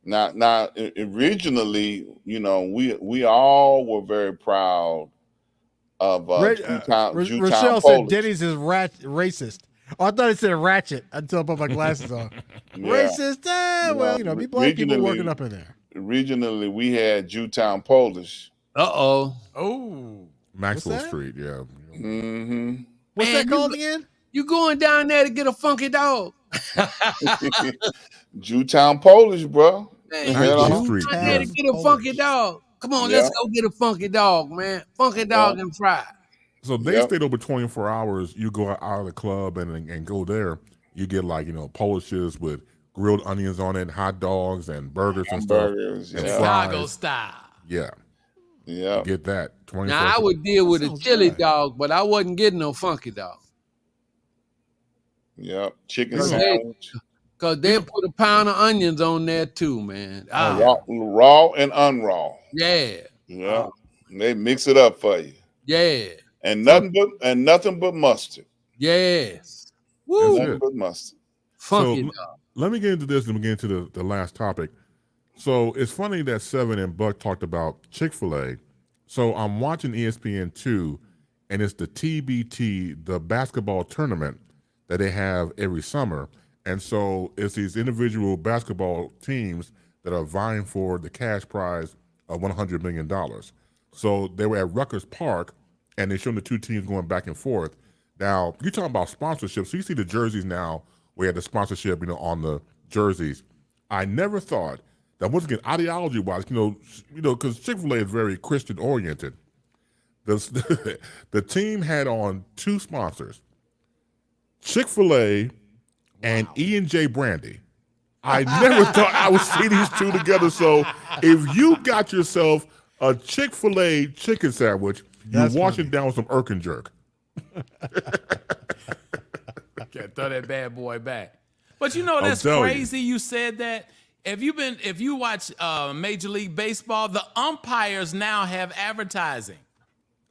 Now, originally, you know, we all were very proud of Jewtown Rochelle Polish. said Denny's is racist. Oh, I thought it said ratchet until I put my glasses on. Yeah. Racist? Well, you know, be black people Regionally- working up in there. Originally, we had Jewtown Polish. Oh, Maxwell that? Street, yeah. Mm-hmm. What's Man, that called again? you going down there to get a funky dog? Jewtown Polish, bro. Man, You you know? Maxwell Street, down there to yes. get a funky dog. Come on, let's go get a funky dog, man. Funky dog and fry. So they Yep. stayed open 24 hours. You go out of the club and go there. You get like, you know, Polishes with grilled onions on it, hot dogs and burgers and stuff. Burgers, and yeah. fries. Chicago style. Yeah, Yeah. get that. 24. Now I would deal with a sounds chili good. dog, but I wasn't getting no funky dog. Yep. Chicken Okay. sandwich. Cause they put a pound of onions on there too, man. Raw and unraw. Yeah, Yeah. They mix it up for you. yeah, And nothing but mustard. yes. Woo, That's Nothing it. but mustard. funky So, dog. Let me get into this and we get into the last topic. So it's funny that Seven and Buck talked about Chick-fil-A. So I'm watching ESPN2, and it's the TBT, the basketball tournament that they have every summer. And so it's these individual basketball teams that are vying for the cash prize of $100 million. So they were at Rutgers Park, and they showed the two teams going back and forth. Now, you're talking about sponsorship. So you see the jerseys now, we had the sponsorship, you know, on the jerseys. I never thought that, once again, ideology-wise, you know, because Chick-fil-A is very Christian-oriented. The team had on two sponsors, Chick-fil-A and E&J Brandy. I never thought I would see these two together. So if you got yourself a Chick-fil-A chicken sandwich, you wash it down with some Erkin jerk. Can't throw that bad boy back. But you know that's telling you. crazy. You said that. If you watch Major League Baseball, the umpires now have advertising.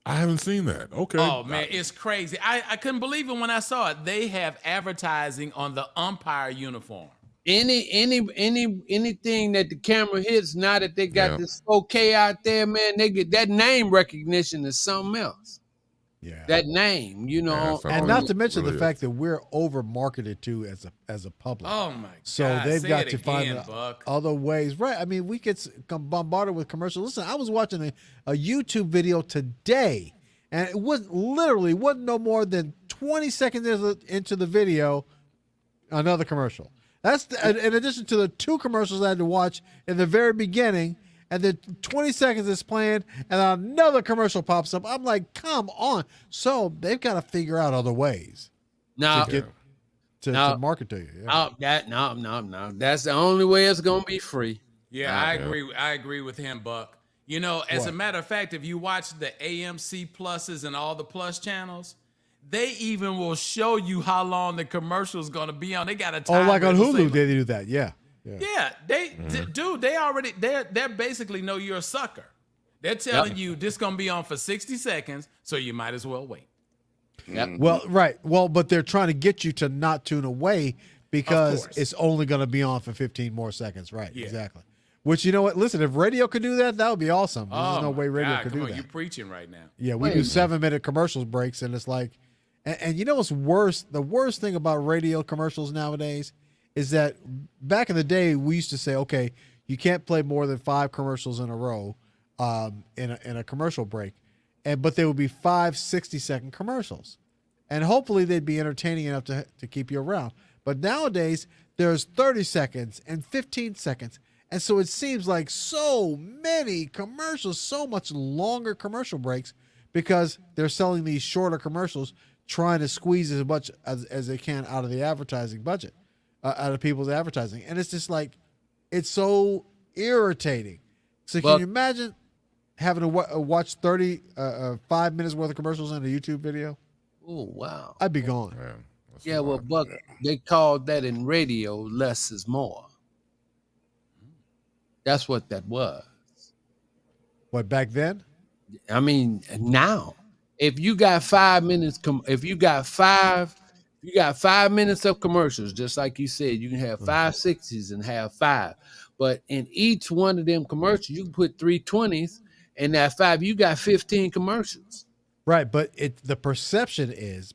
I haven't seen that. Okay. Oh man, it's crazy. I couldn't believe it when I saw it. They have advertising on the umpire uniform. Anything that the camera hits, now that they got Yeah. this 4K out there, man, they get that name recognition is something else. Yeah. that name, you know. something And Oh, not to mention really the fact that we're over marketed to as a public. Oh my So God! they've Say got it to find again, Buck. other ways, right? I mean, we get bombarded with commercials. Listen, I was watching a YouTube video today, and it wasn't no more than 20 seconds into the video, another commercial. That's in addition to the 2 commercials I had to watch in the very beginning, and then 20 seconds is playing, and another commercial pops up. I'm like, come on! So they've got to figure out other ways Now, to get to market to you. Yeah. no. That's the only way it's gonna be free. Yeah, I agree. I agree with him, Buck. You know, as a matter of fact, if you watch the AMC pluses and all the plus channels, they even will show you how long the commercial is going to be on. They got a time. Oh, like on it'll say, Hulu, they do that. Yeah. Yeah, dude, they already they basically know you're a sucker. They're telling you this gonna be on for 60 seconds, so you might as well wait. Yep. Well, right. Well, but they're trying to get you to not tune away because course. it's only going to be on for 15 more seconds. Right. Yeah. Exactly. Which, you know what? Listen, if radio could do that, that would be awesome. There's no my way radio God, could come do on, that. you're preaching right now. Yeah, we do 7-minute commercials breaks, and it's like, and you know what's worse? The worst thing about radio commercials nowadays is that back in the day, we used to say, okay, you can't play more than 5 commercials in a row in a commercial break, but they would be 5 60-second commercials, and hopefully they'd be entertaining enough to keep you around. But nowadays, there's 30 seconds and 15 seconds. And so it seems like so many commercials, so much longer commercial breaks because they're selling these shorter commercials, trying to squeeze as much as they can out of the advertising budget, out of people's advertising. And it's just like, it's so irritating. So can you imagine having to watch 5 minutes worth of commercials in a YouTube video? Oh, wow. I'd be gone. Man, that's Yeah, a well, lot. Buck, they called that in radio, less is more. That's what that was. What, back then? I mean, now, if you got 5 minutes, if you got 5 minutes of commercials, just like you said, you can have 5 60s and have 5. But in each one of them commercials, you can put 3 20s, and that 5, you got 15 commercials. Right, but the perception is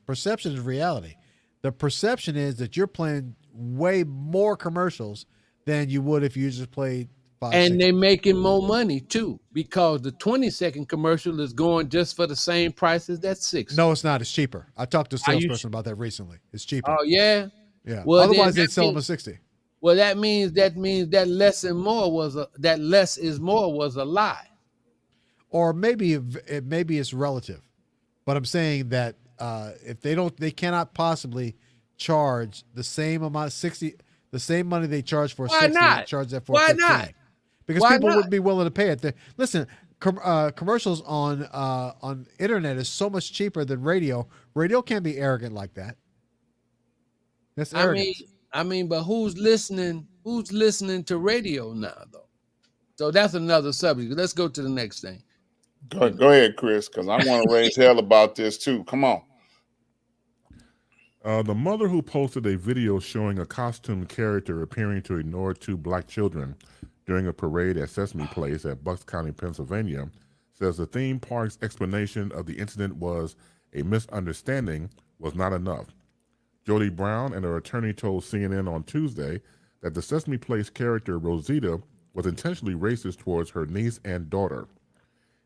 reality. The perception is that you're playing way more commercials than you would if you just played 5. And 6. they're making more money too, because the 20-second commercial is going just for the same price as that 6. No, it's not. It's cheaper. I talked to a Are you salesperson about that recently. It's cheaper. Oh yeah. Yeah. Well, Otherwise, then they'd sell them means- at 60. Well, that means that less is more was a lie. Or maybe it's relative, but I'm saying that if they cannot possibly charge the same amount 60, the same money they charge for Why 60, not? they charge that for Why 15. not? Because Why people not? wouldn't be willing to pay it. Listen, commercials on internet is so much cheaper than radio. Radio can't be arrogant like that. That's arrogance. I mean, but who's listening to radio now though? So that's another subject. Let's go to the next thing. Go ahead, Chris, because I want to raise hell about this too. Come on. The mother who posted a video showing a costumed character appearing to ignore 2 black children during a parade at Sesame Place at Bucks County, Pennsylvania, says the theme park's explanation of the incident was a misunderstanding was not enough. Jody Brown and her attorney told CNN on Tuesday that the Sesame Place character Rosita was intentionally racist towards her niece and daughter.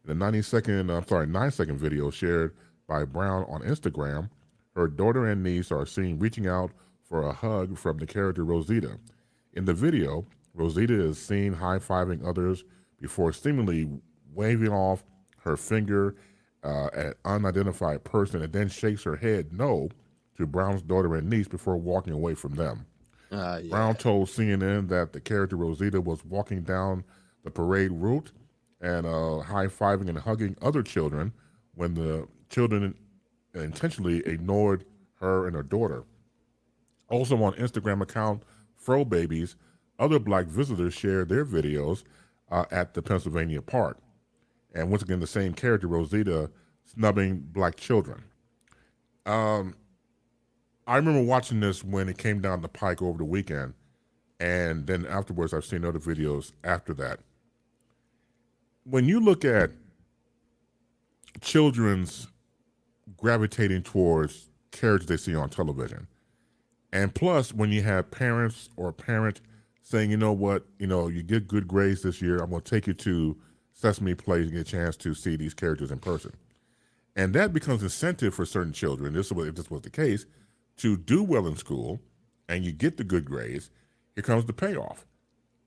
In a 9-second video shared by Brown on Instagram, her daughter and niece are seen reaching out for a hug from the character Rosita. In the video, Rosita is seen high-fiving others before seemingly waving off her finger at an unidentified person and then shakes her head no to Brown's daughter and niece before walking away from them. Yeah. Brown told CNN that the character Rosita was walking down the parade route and high-fiving and hugging other children when the children intentionally ignored her and her daughter. Also on Instagram account Fro Babies, other black visitors shared their videos at the Pennsylvania park. And once again, the same character, Rosita, snubbing black children. I remember watching this when it came down the pike over the weekend, and then afterwards I've seen other videos after that. When you look at children's gravitating towards characters they see on television. And plus, when you have parents or a parent saying, you know what, you get good grades this year, I'm going to take you to Sesame Place and get a chance to see these characters in person. And that becomes incentive for certain children, if this was the case, to do well in school, and you get the good grades, here comes the payoff.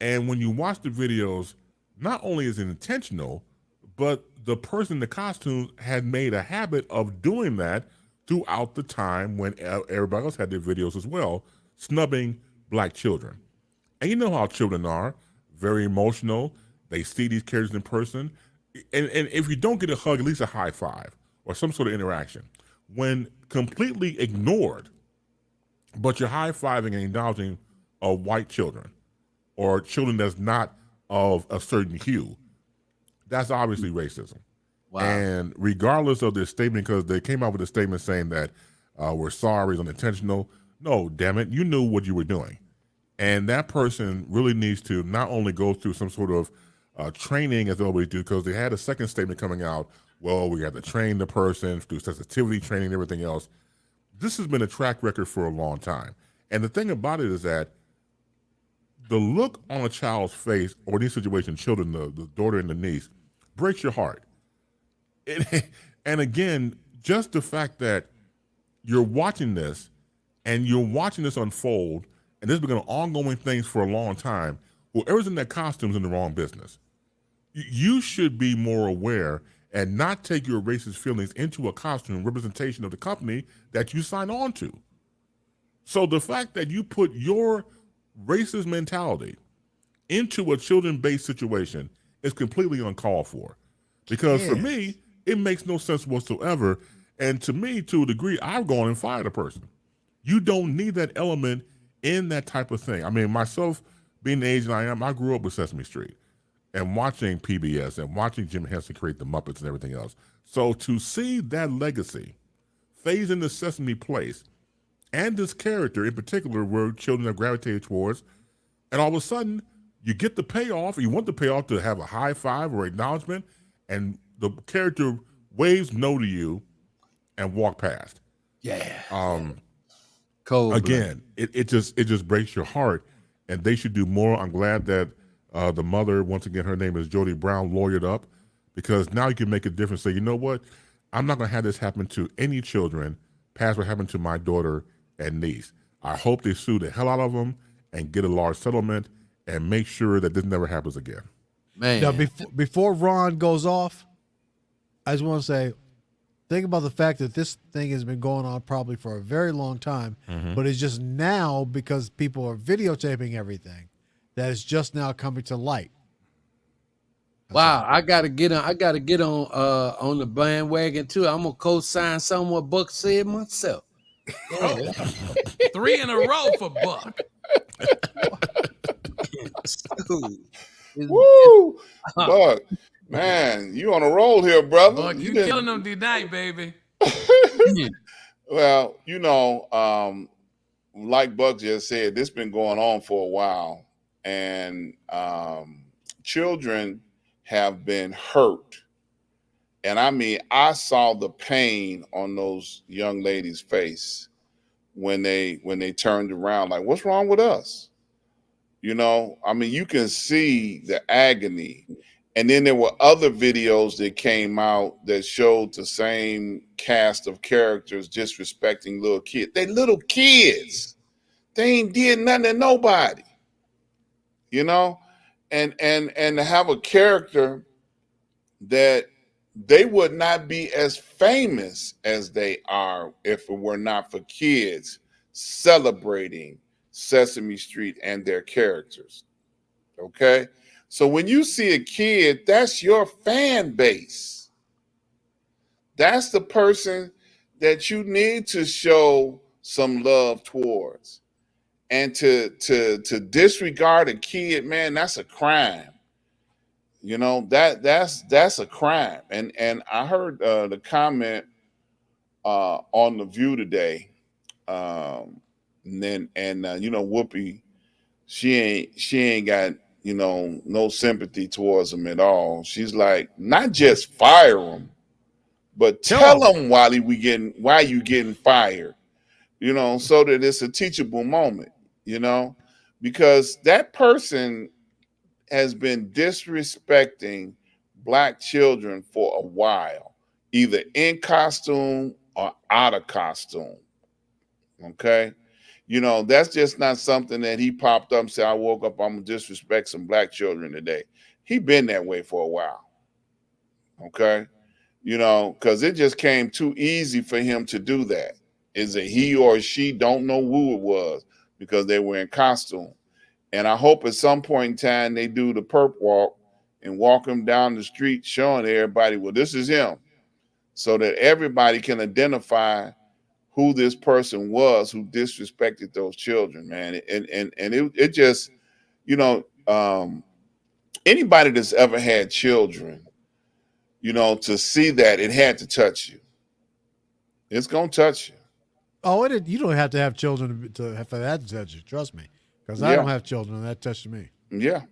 And when you watch the videos, not only is it intentional, but the person in the costume had made a habit of doing that throughout the time when everybody else had their videos as well, snubbing black children. And you know how children are, very emotional. They see these characters in person. And if you don't get a hug, at least a high five or some sort of interaction. When completely ignored, but you're high-fiving and acknowledging white children or children that's not of a certain hue, that's obviously racism. Wow. And regardless of their statement, because they came out with a statement saying that we're sorry, it's unintentional. No, damn it, you knew what you were doing. And that person really needs to not only go through some sort of training as they always do, because they had a second statement coming out, well, we have to train the person, do sensitivity training and everything else. This has been a track record for a long time. And the thing about it is that the look on a child's face, or in these situations, children, the daughter and the niece, breaks your heart. And again, just the fact that you're watching this and you're watching this unfold, and this has been an ongoing thing for a long time, whoever's in that costume's in the wrong business. You should be more aware and not take your racist feelings into a costume representation of the company that you sign on to. So the fact that you put your racist mentality into a children-based situation is completely uncalled for. Because for me, it makes no sense whatsoever. And to me, to a degree, I've gone and fired a person. You don't need that element in that type of thing. I mean, myself, being the age I am, I grew up with Sesame Street and watching PBS and watching Jim Henson create the Muppets and everything else. So to see that legacy phase into Sesame Place and this character in particular where children have gravitated towards, and all of a sudden you get the payoff, you want the payoff to have a high five or acknowledgement, and the character waves no to you and walk past. Yeah. Cold. Again, it just breaks your heart, and they should do more. I'm glad that the mother, once again, her name is Jody Brown, lawyered up, because now you can make a difference. Say, you know what? I'm not going to have this happen to any children past what happened to my daughter and niece. I hope they sue the hell out of them and get a large settlement and make sure that this never happens again. Man. Now, before Ron goes off, I just want to say, think about the fact that this thing has been going on probably for a very long time, but it's just now, because people are videotaping everything, that it's just now coming to light. Wow, I gotta get on the bandwagon too. I'm gonna co-sign something what Buck said myself. Oh, 3 in a row for Buck. Woo! Buck, man, you on a roll here, brother. Buck, you killing them tonight, baby. Well, like Buck just said, this been going on for a while, and children have been hurt. And I mean, I saw the pain on those young ladies' face when they turned around, like, what's wrong with us? I mean, you can see the agony. And then there were other videos that came out that showed the same cast of characters disrespecting little kids. They little kids. They ain't did nothing to nobody. And to have a character that they would not be as famous as they are if it were not for kids celebrating Sesame Street and their characters. Okay? So when you see a kid, that's your fan base. That's the person that you need to show some love towards. And to disregard a kid, man, that's a crime. That's a crime. And I heard the comment on The View today. Whoopi, she ain't got no sympathy towards him at all. She's like, not just fire him, but tell them why you getting fired, so that it's a teachable moment, because that person has been disrespecting black children for a while, either in costume or out of costume. Okay. That's just not something that he popped up and said, I woke up, I'm gonna disrespect some black children today. He been that way for a while. Okay. Because it just came too easy for him to do that. Is it he or she don't know who it was because they were in costume. And I hope at some point in time they do the perp walk and walk him down the street showing everybody, well, this is him, so that everybody can identify who this person was who disrespected those children, man. And it just, anybody that's ever had children, to see that, it had to touch you. It's gonna touch you. Oh, you don't have to have children for that to touch you. Trust me, because I don't have children, and that touched me. Yeah.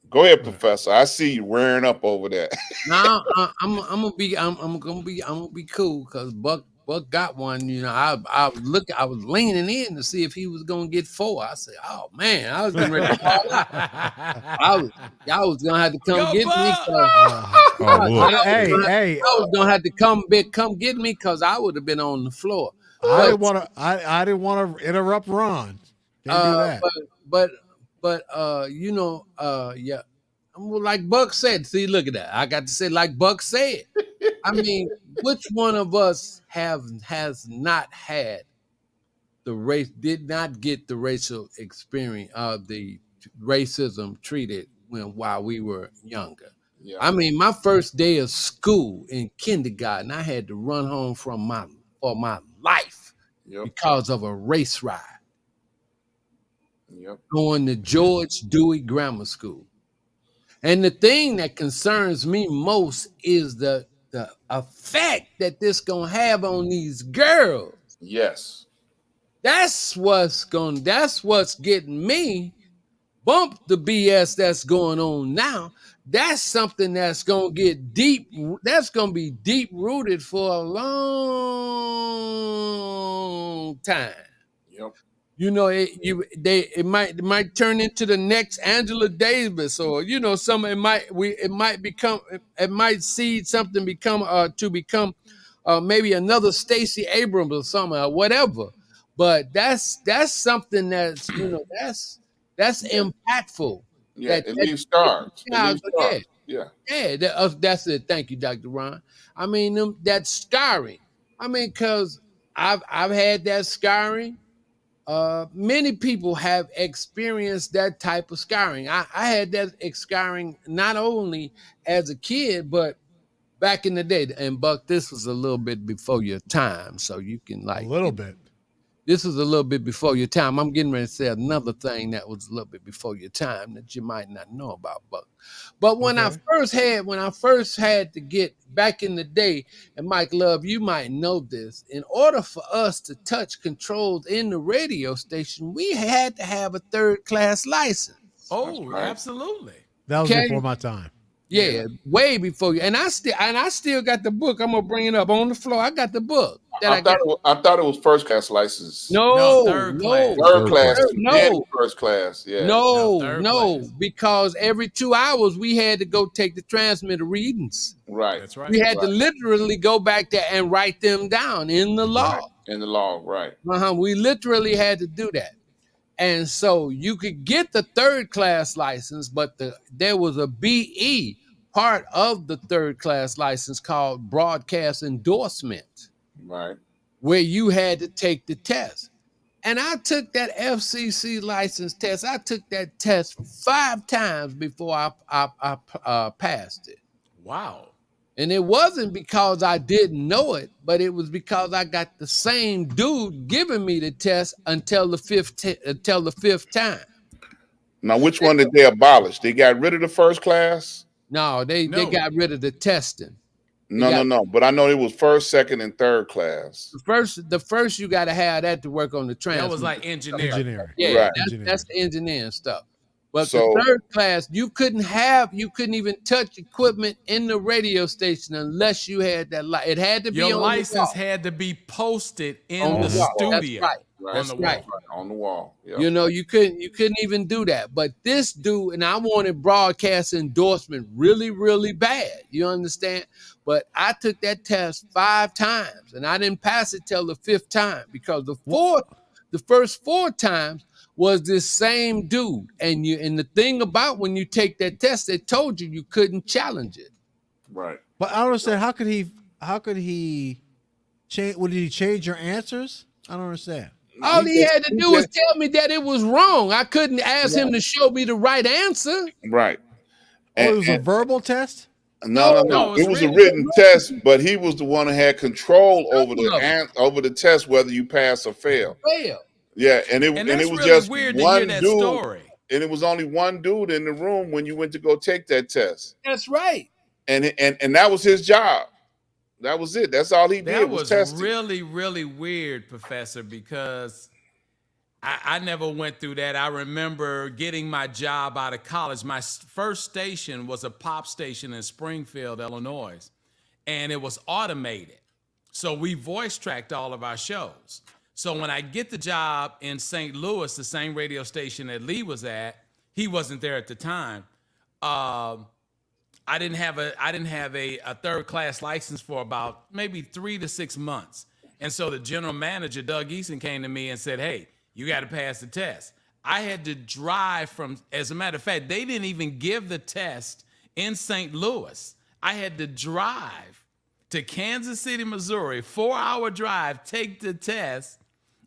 Go ahead, Professor. I see you rearing up over there. Now I'm gonna be cool because Buck got one. I was leaning in to see if he was gonna get 4. I said, oh man, I was getting ready to fall out. Y'all was gonna have to come get me. Hey, I was gonna have to come get me because I would have been on the floor. I didn't want to interrupt Ron. Can't do that. But yeah. Like Buck said, see, look at that. I got to say, like Buck said. I mean, which one of us has not had did not get the racial experience of the racism treated while we were younger? Yeah. I mean, my first day of school in kindergarten, I had to run home for my life because of a race ride. Going to George Dewey Grammar School. And the thing that concerns me most is the effect that this gonna have on these girls. Yes. That's what's getting me. Bump the BS that's going on now. That's something that's gonna get deep. That's gonna be deep rooted for a long time. Yep. It might turn into the next Angela Davis, or it might seed something to become maybe another Stacey Abrams or something or whatever. But that's something that's that's impactful. Yeah, it leaves scars. Yeah, that's it. Thank you, Dr. Ron. I mean, that scarring. I mean, because I've had that scarring. Many people have experienced that type of scarring. I had that scarring not only as a kid, but back in the day. And Buck, this was a little bit before your time, so you can a little bit. This was a little bit before your time. I'm getting ready to say another thing that was a little bit before your time that you might not know about, Buck. But when I first had to get back in the day, and Mike Love, you might know this, in order for us to touch controls in the radio station, we had to have a third-class license. Oh, absolutely. That was before my time. Yeah, way before you. And I still got the book. I'm gonna bring it up on the floor. I got the book. I thought it was first class license. No, third class. No, first class. Yeah. No, because every 2 hours we had to go take the transmitter readings. Right. That's right. We had to literally go back there and write them down in the log. In the log, right. We literally had to do that. And so you could get the third class license, but there was a BE part of the third class license called broadcast endorsement. Right. Where you had to take the test. And I took that FCC license test. I took that test 5 times before I passed it. Wow. And it wasn't because I didn't know it, but it was because I got the same dude giving me the test until the fifth time. Now, which one did they abolish? They got rid of the first class? No, they got rid of the testing. No. But I know it was first, second, and third class. The first you got to have that to work on the transmitter. That was like engineering. Yeah, right. That's the engineering stuff. But So the third class, you couldn't even touch equipment in the radio station unless you had that light. It had to be Your on license the wall. had to be posted in On the the wall. That's studio. right. On the That's right. wall. on the wall. Yeah. You know, you couldn't even do that. But this dude, and I wanted broadcast endorsement really, really bad. You understand? But I took that test 5 times and I didn't pass it till the 5th time because the first 4 times was this same dude. And the thing about when you take that test, they told you couldn't challenge it. Right. But I don't understand. How could he change? Would he change your answers? I don't understand. All he had to do was tell me that it was wrong. I couldn't ask him to show me the right answer. Right. It was a verbal test? No. It was a written test, but he was the one who had control over the test, whether you pass or fail. Yeah, and it was really just weird to one hear that dude, story. and it was only one dude in the room when you went to go take that test. That's right. And that was his job. That was it. That's all he did. That was testing. really, really weird, Professor, because I never went through that. I remember getting my job out of college. My first station was a pop station in Springfield, Illinois, and it was automated. So we voice tracked all of our shows. So when I get the job in St. Louis, the same radio station that Lee was at, he wasn't there at the time. I didn't have a 3rd class license for about maybe 3 to 6 months. And so the general manager, Doug Eason, came to me and said, hey, you got to pass the test. I had to drive as a matter of fact, they didn't even give the test in St. Louis. I had to drive to Kansas City, Missouri, 4-hour drive, take the test,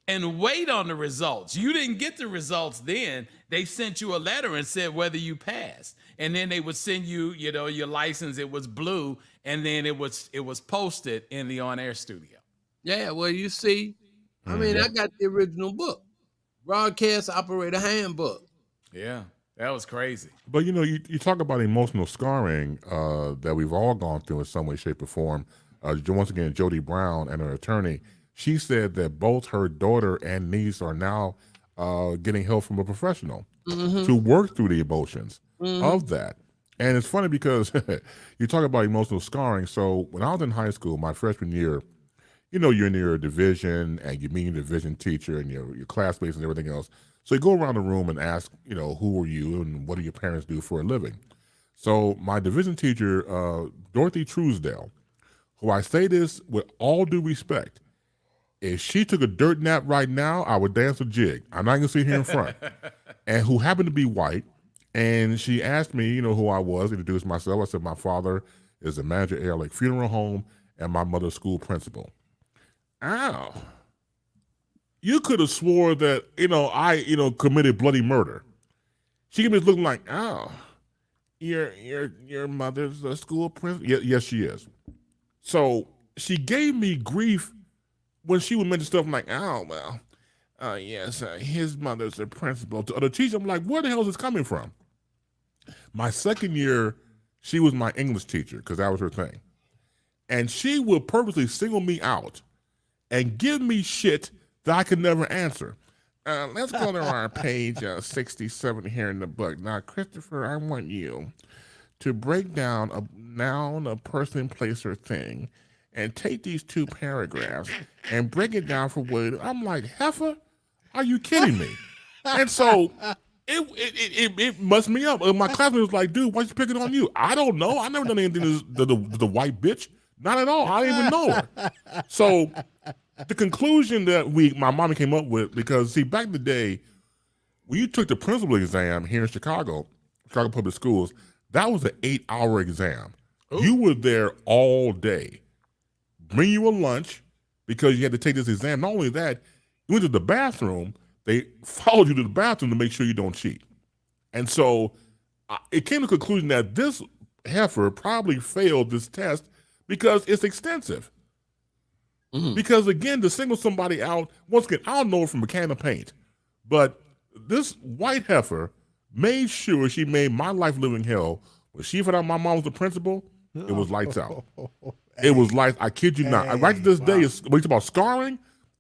and wait on the results. You didn't get the results then. They sent you a letter and said whether you passed. And then they would send you, your license. It was blue, and then it was posted in the on-air studio. Yeah, well, you see, I mean, I got the original book, Broadcast Operator Handbook. Yeah, that was crazy. But you talk about emotional scarring that we've all gone through in some way, shape, or form. Once again, Jody Brown and her attorney, she said that both her daughter and niece are now getting help from a professional to work through the emotions of that. And it's funny because you talk about emotional scarring. So when I was in high school, my freshman year, you're in your division and you meet your division teacher and your classmates and everything else. So you go around the room and ask, who are you and what do your parents do for a living? So my division teacher, Dorothy Truesdale, who I say this with all due respect, if she took a dirt nap right now, I would dance a jig. I'm not going to sit here in front. And who happened to be white. And she asked me, who I was, introduced myself. I said, my father is the manager at Air Lake Funeral Home and my mother's school principal. Ow. You could have swore that, I, committed bloody murder. She gave me this looking like, oh, your mother's a school principal? Yes, she is. So she gave me grief when she would mention stuff like, oh, well, yes, his mother's a principal. To other teachers, I'm like, where the hell is this coming from? My second year, she was my English teacher because that was her thing. And she would purposely single me out and give me shit that I could never answer. Let's go to our page 67 here in the book. Now, Christopher, I want you to break down a noun, a person, place, or thing, and take these 2 paragraphs and break it down for what I'm like, heifer, are you kidding me? And so it messed me up. My classmate was like, dude, why you picking on you? I don't know. I never done anything to the white bitch. Not at all. I didn't even know her. So the conclusion that my mommy came up with, because see, back in the day, when you took the principal exam here in Chicago Public Schools, that was an 8-hour exam. Ooh. You were there all day. Bring you a lunch because you had to take this exam. Not only that, you went to the bathroom. They followed you to the bathroom to make sure you don't cheat. And so it came to the conclusion that this heifer probably failed this test because it's extensive. Mm-hmm. Because again, to single somebody out, once again, I don't know from a can of paint, but this white heifer made sure she made my life living hell. When she found out my mom was the principal, it was lights out. It was like, I kid you not. Right to this day, when you talk about scarring,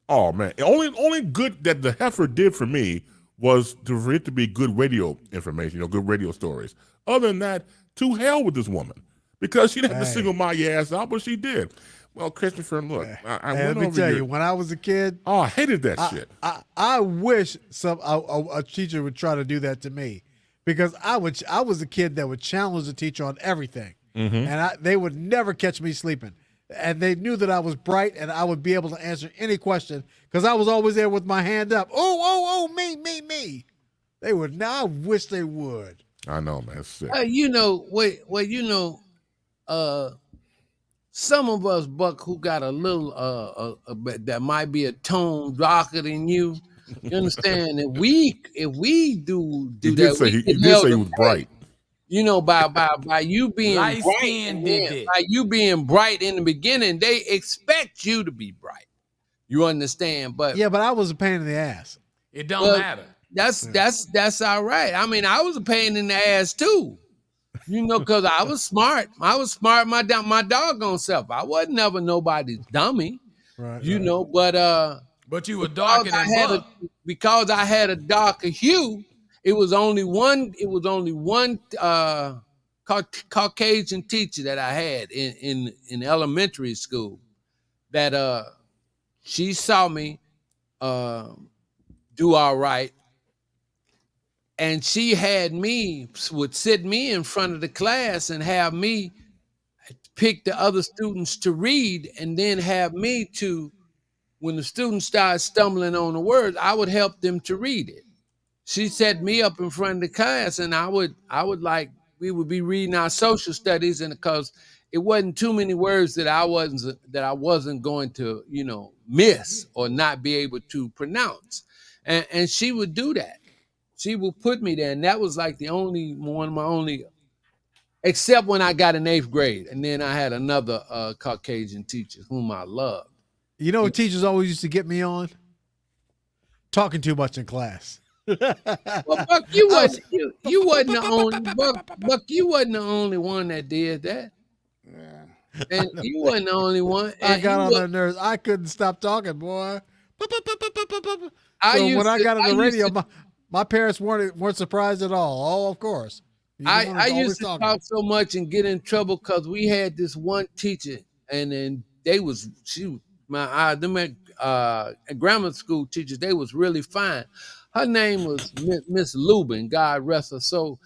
oh man, only good that the heifer did for me was for it to be good radio information, good radio stories. Other than that, to hell with this woman, because she didn't have to single my ass out, but she did. Well, Christopher, look, I went let me over tell your, you, when I was a kid, I hated that shit. I wish a teacher would try to do that to me, because I was a kid that would challenge the teacher on everything, and they would never catch me sleeping, and they knew that I was bright and I would be able to answer any question because I was always there with my hand up. Oh, me. They would. Now I wish they would. I know, man. It's sick. Some of us, Buck, who got a little that might be a tone darker than you. You understand? If we do He that, did say he was bright. By you being Light bright, skin did it. by you being bright in the beginning, they expect you to be bright. You understand? But Yeah, but I was a pain in the ass. It don't matter. That's all right. I mean, I was a pain in the ass too. Because I was smart. I was smart my doggone self. I wasn't never nobody's dummy. Right. But you were darker than Buck. Because I had a darker hue. It was only one Caucasian teacher that I had in elementary school that she saw me do all right. And she would sit me in front of the class and have me pick the other students to read, and then have me to, when the students started stumbling on the words, I would help them to read it. She set me up in front of the class, and we would be reading our social studies, and because it wasn't too many words that I wasn't going to, miss or not be able to pronounce. And she would do that. She would put me there, and that was like one of my only, except when I got in 8th grade, and then I had another Caucasian teacher whom I loved. You know what teachers always used to get me on? Talking too much in class. Well, Buck, you wasn't the only Buck, you wasn't the only one that did that. Yeah. And you wasn't the only one. I And got on their nerves. I couldn't stop talking, boy. So when I got on the radio, my parents weren't surprised at all. Oh, of course. I used to talk so much and get in trouble because we had this one teacher, and then grammar school teachers, they was really fine. Her name was Miss Lubin, God rest her soul.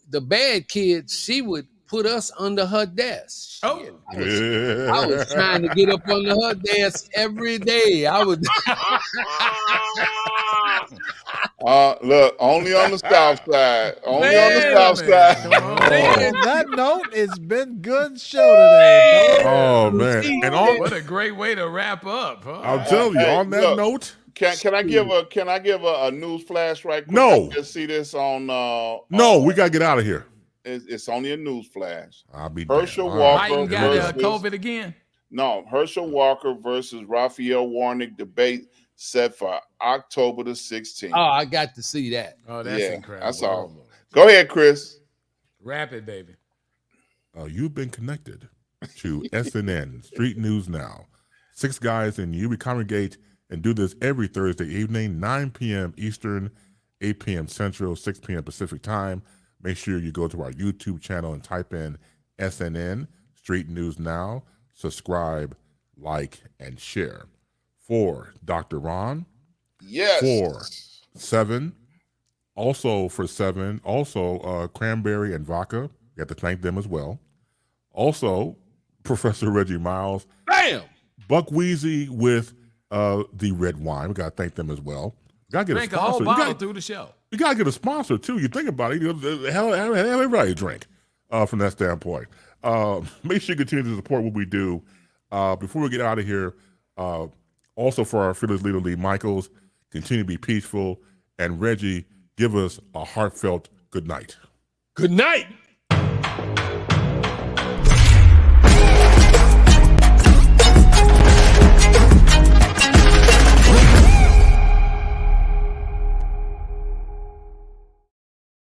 The bad kids, she would put us under her desk. Oh. I was trying to get up under her desk every day. I was. Look, only on the south side. Only on the south side. On that note, it's been good show today, fellas. Oh man! And What a great way to wrap up, huh? I'll tell you. On that note, can I give a news flash right quick? No. I just see this on. No, we gotta get out of here. It's only a news flash. I'll be Herschel damned. Walker Biden got versus COVID again. No, Herschel Walker versus Raphael Warnock debate set for October the 16th. Oh, I got to see that. Oh, that's incredible. That's all. Go ahead, Chris. Wrap it, baby. You've been connected to SNN Street News Now. 6 guys and you. We congregate and do this every Thursday evening, 9 p.m. Eastern, 8 p.m. Central, 6 p.m. Pacific time. Make sure you go to our YouTube channel and type in SNN Street News Now. Subscribe, like, and share. For Dr. Ron. Yes. For 7. Also for 7. Also Cranberry and Vodka. We have to thank them as well. Also, Professor Reggie Miles. Bam! Buck Wheezy with the red wine. We got to thank them as well. Got to get Drink a a whole sponsor. bottle through the show. You got to get a sponsor, too. You think about it. Hell, everybody drink from that standpoint. Make sure you continue to support what we do. Before we get out of here, also for our fearless leader, Lee Michaels, continue to be peaceful. And Reggie, give us a heartfelt good night. Good night.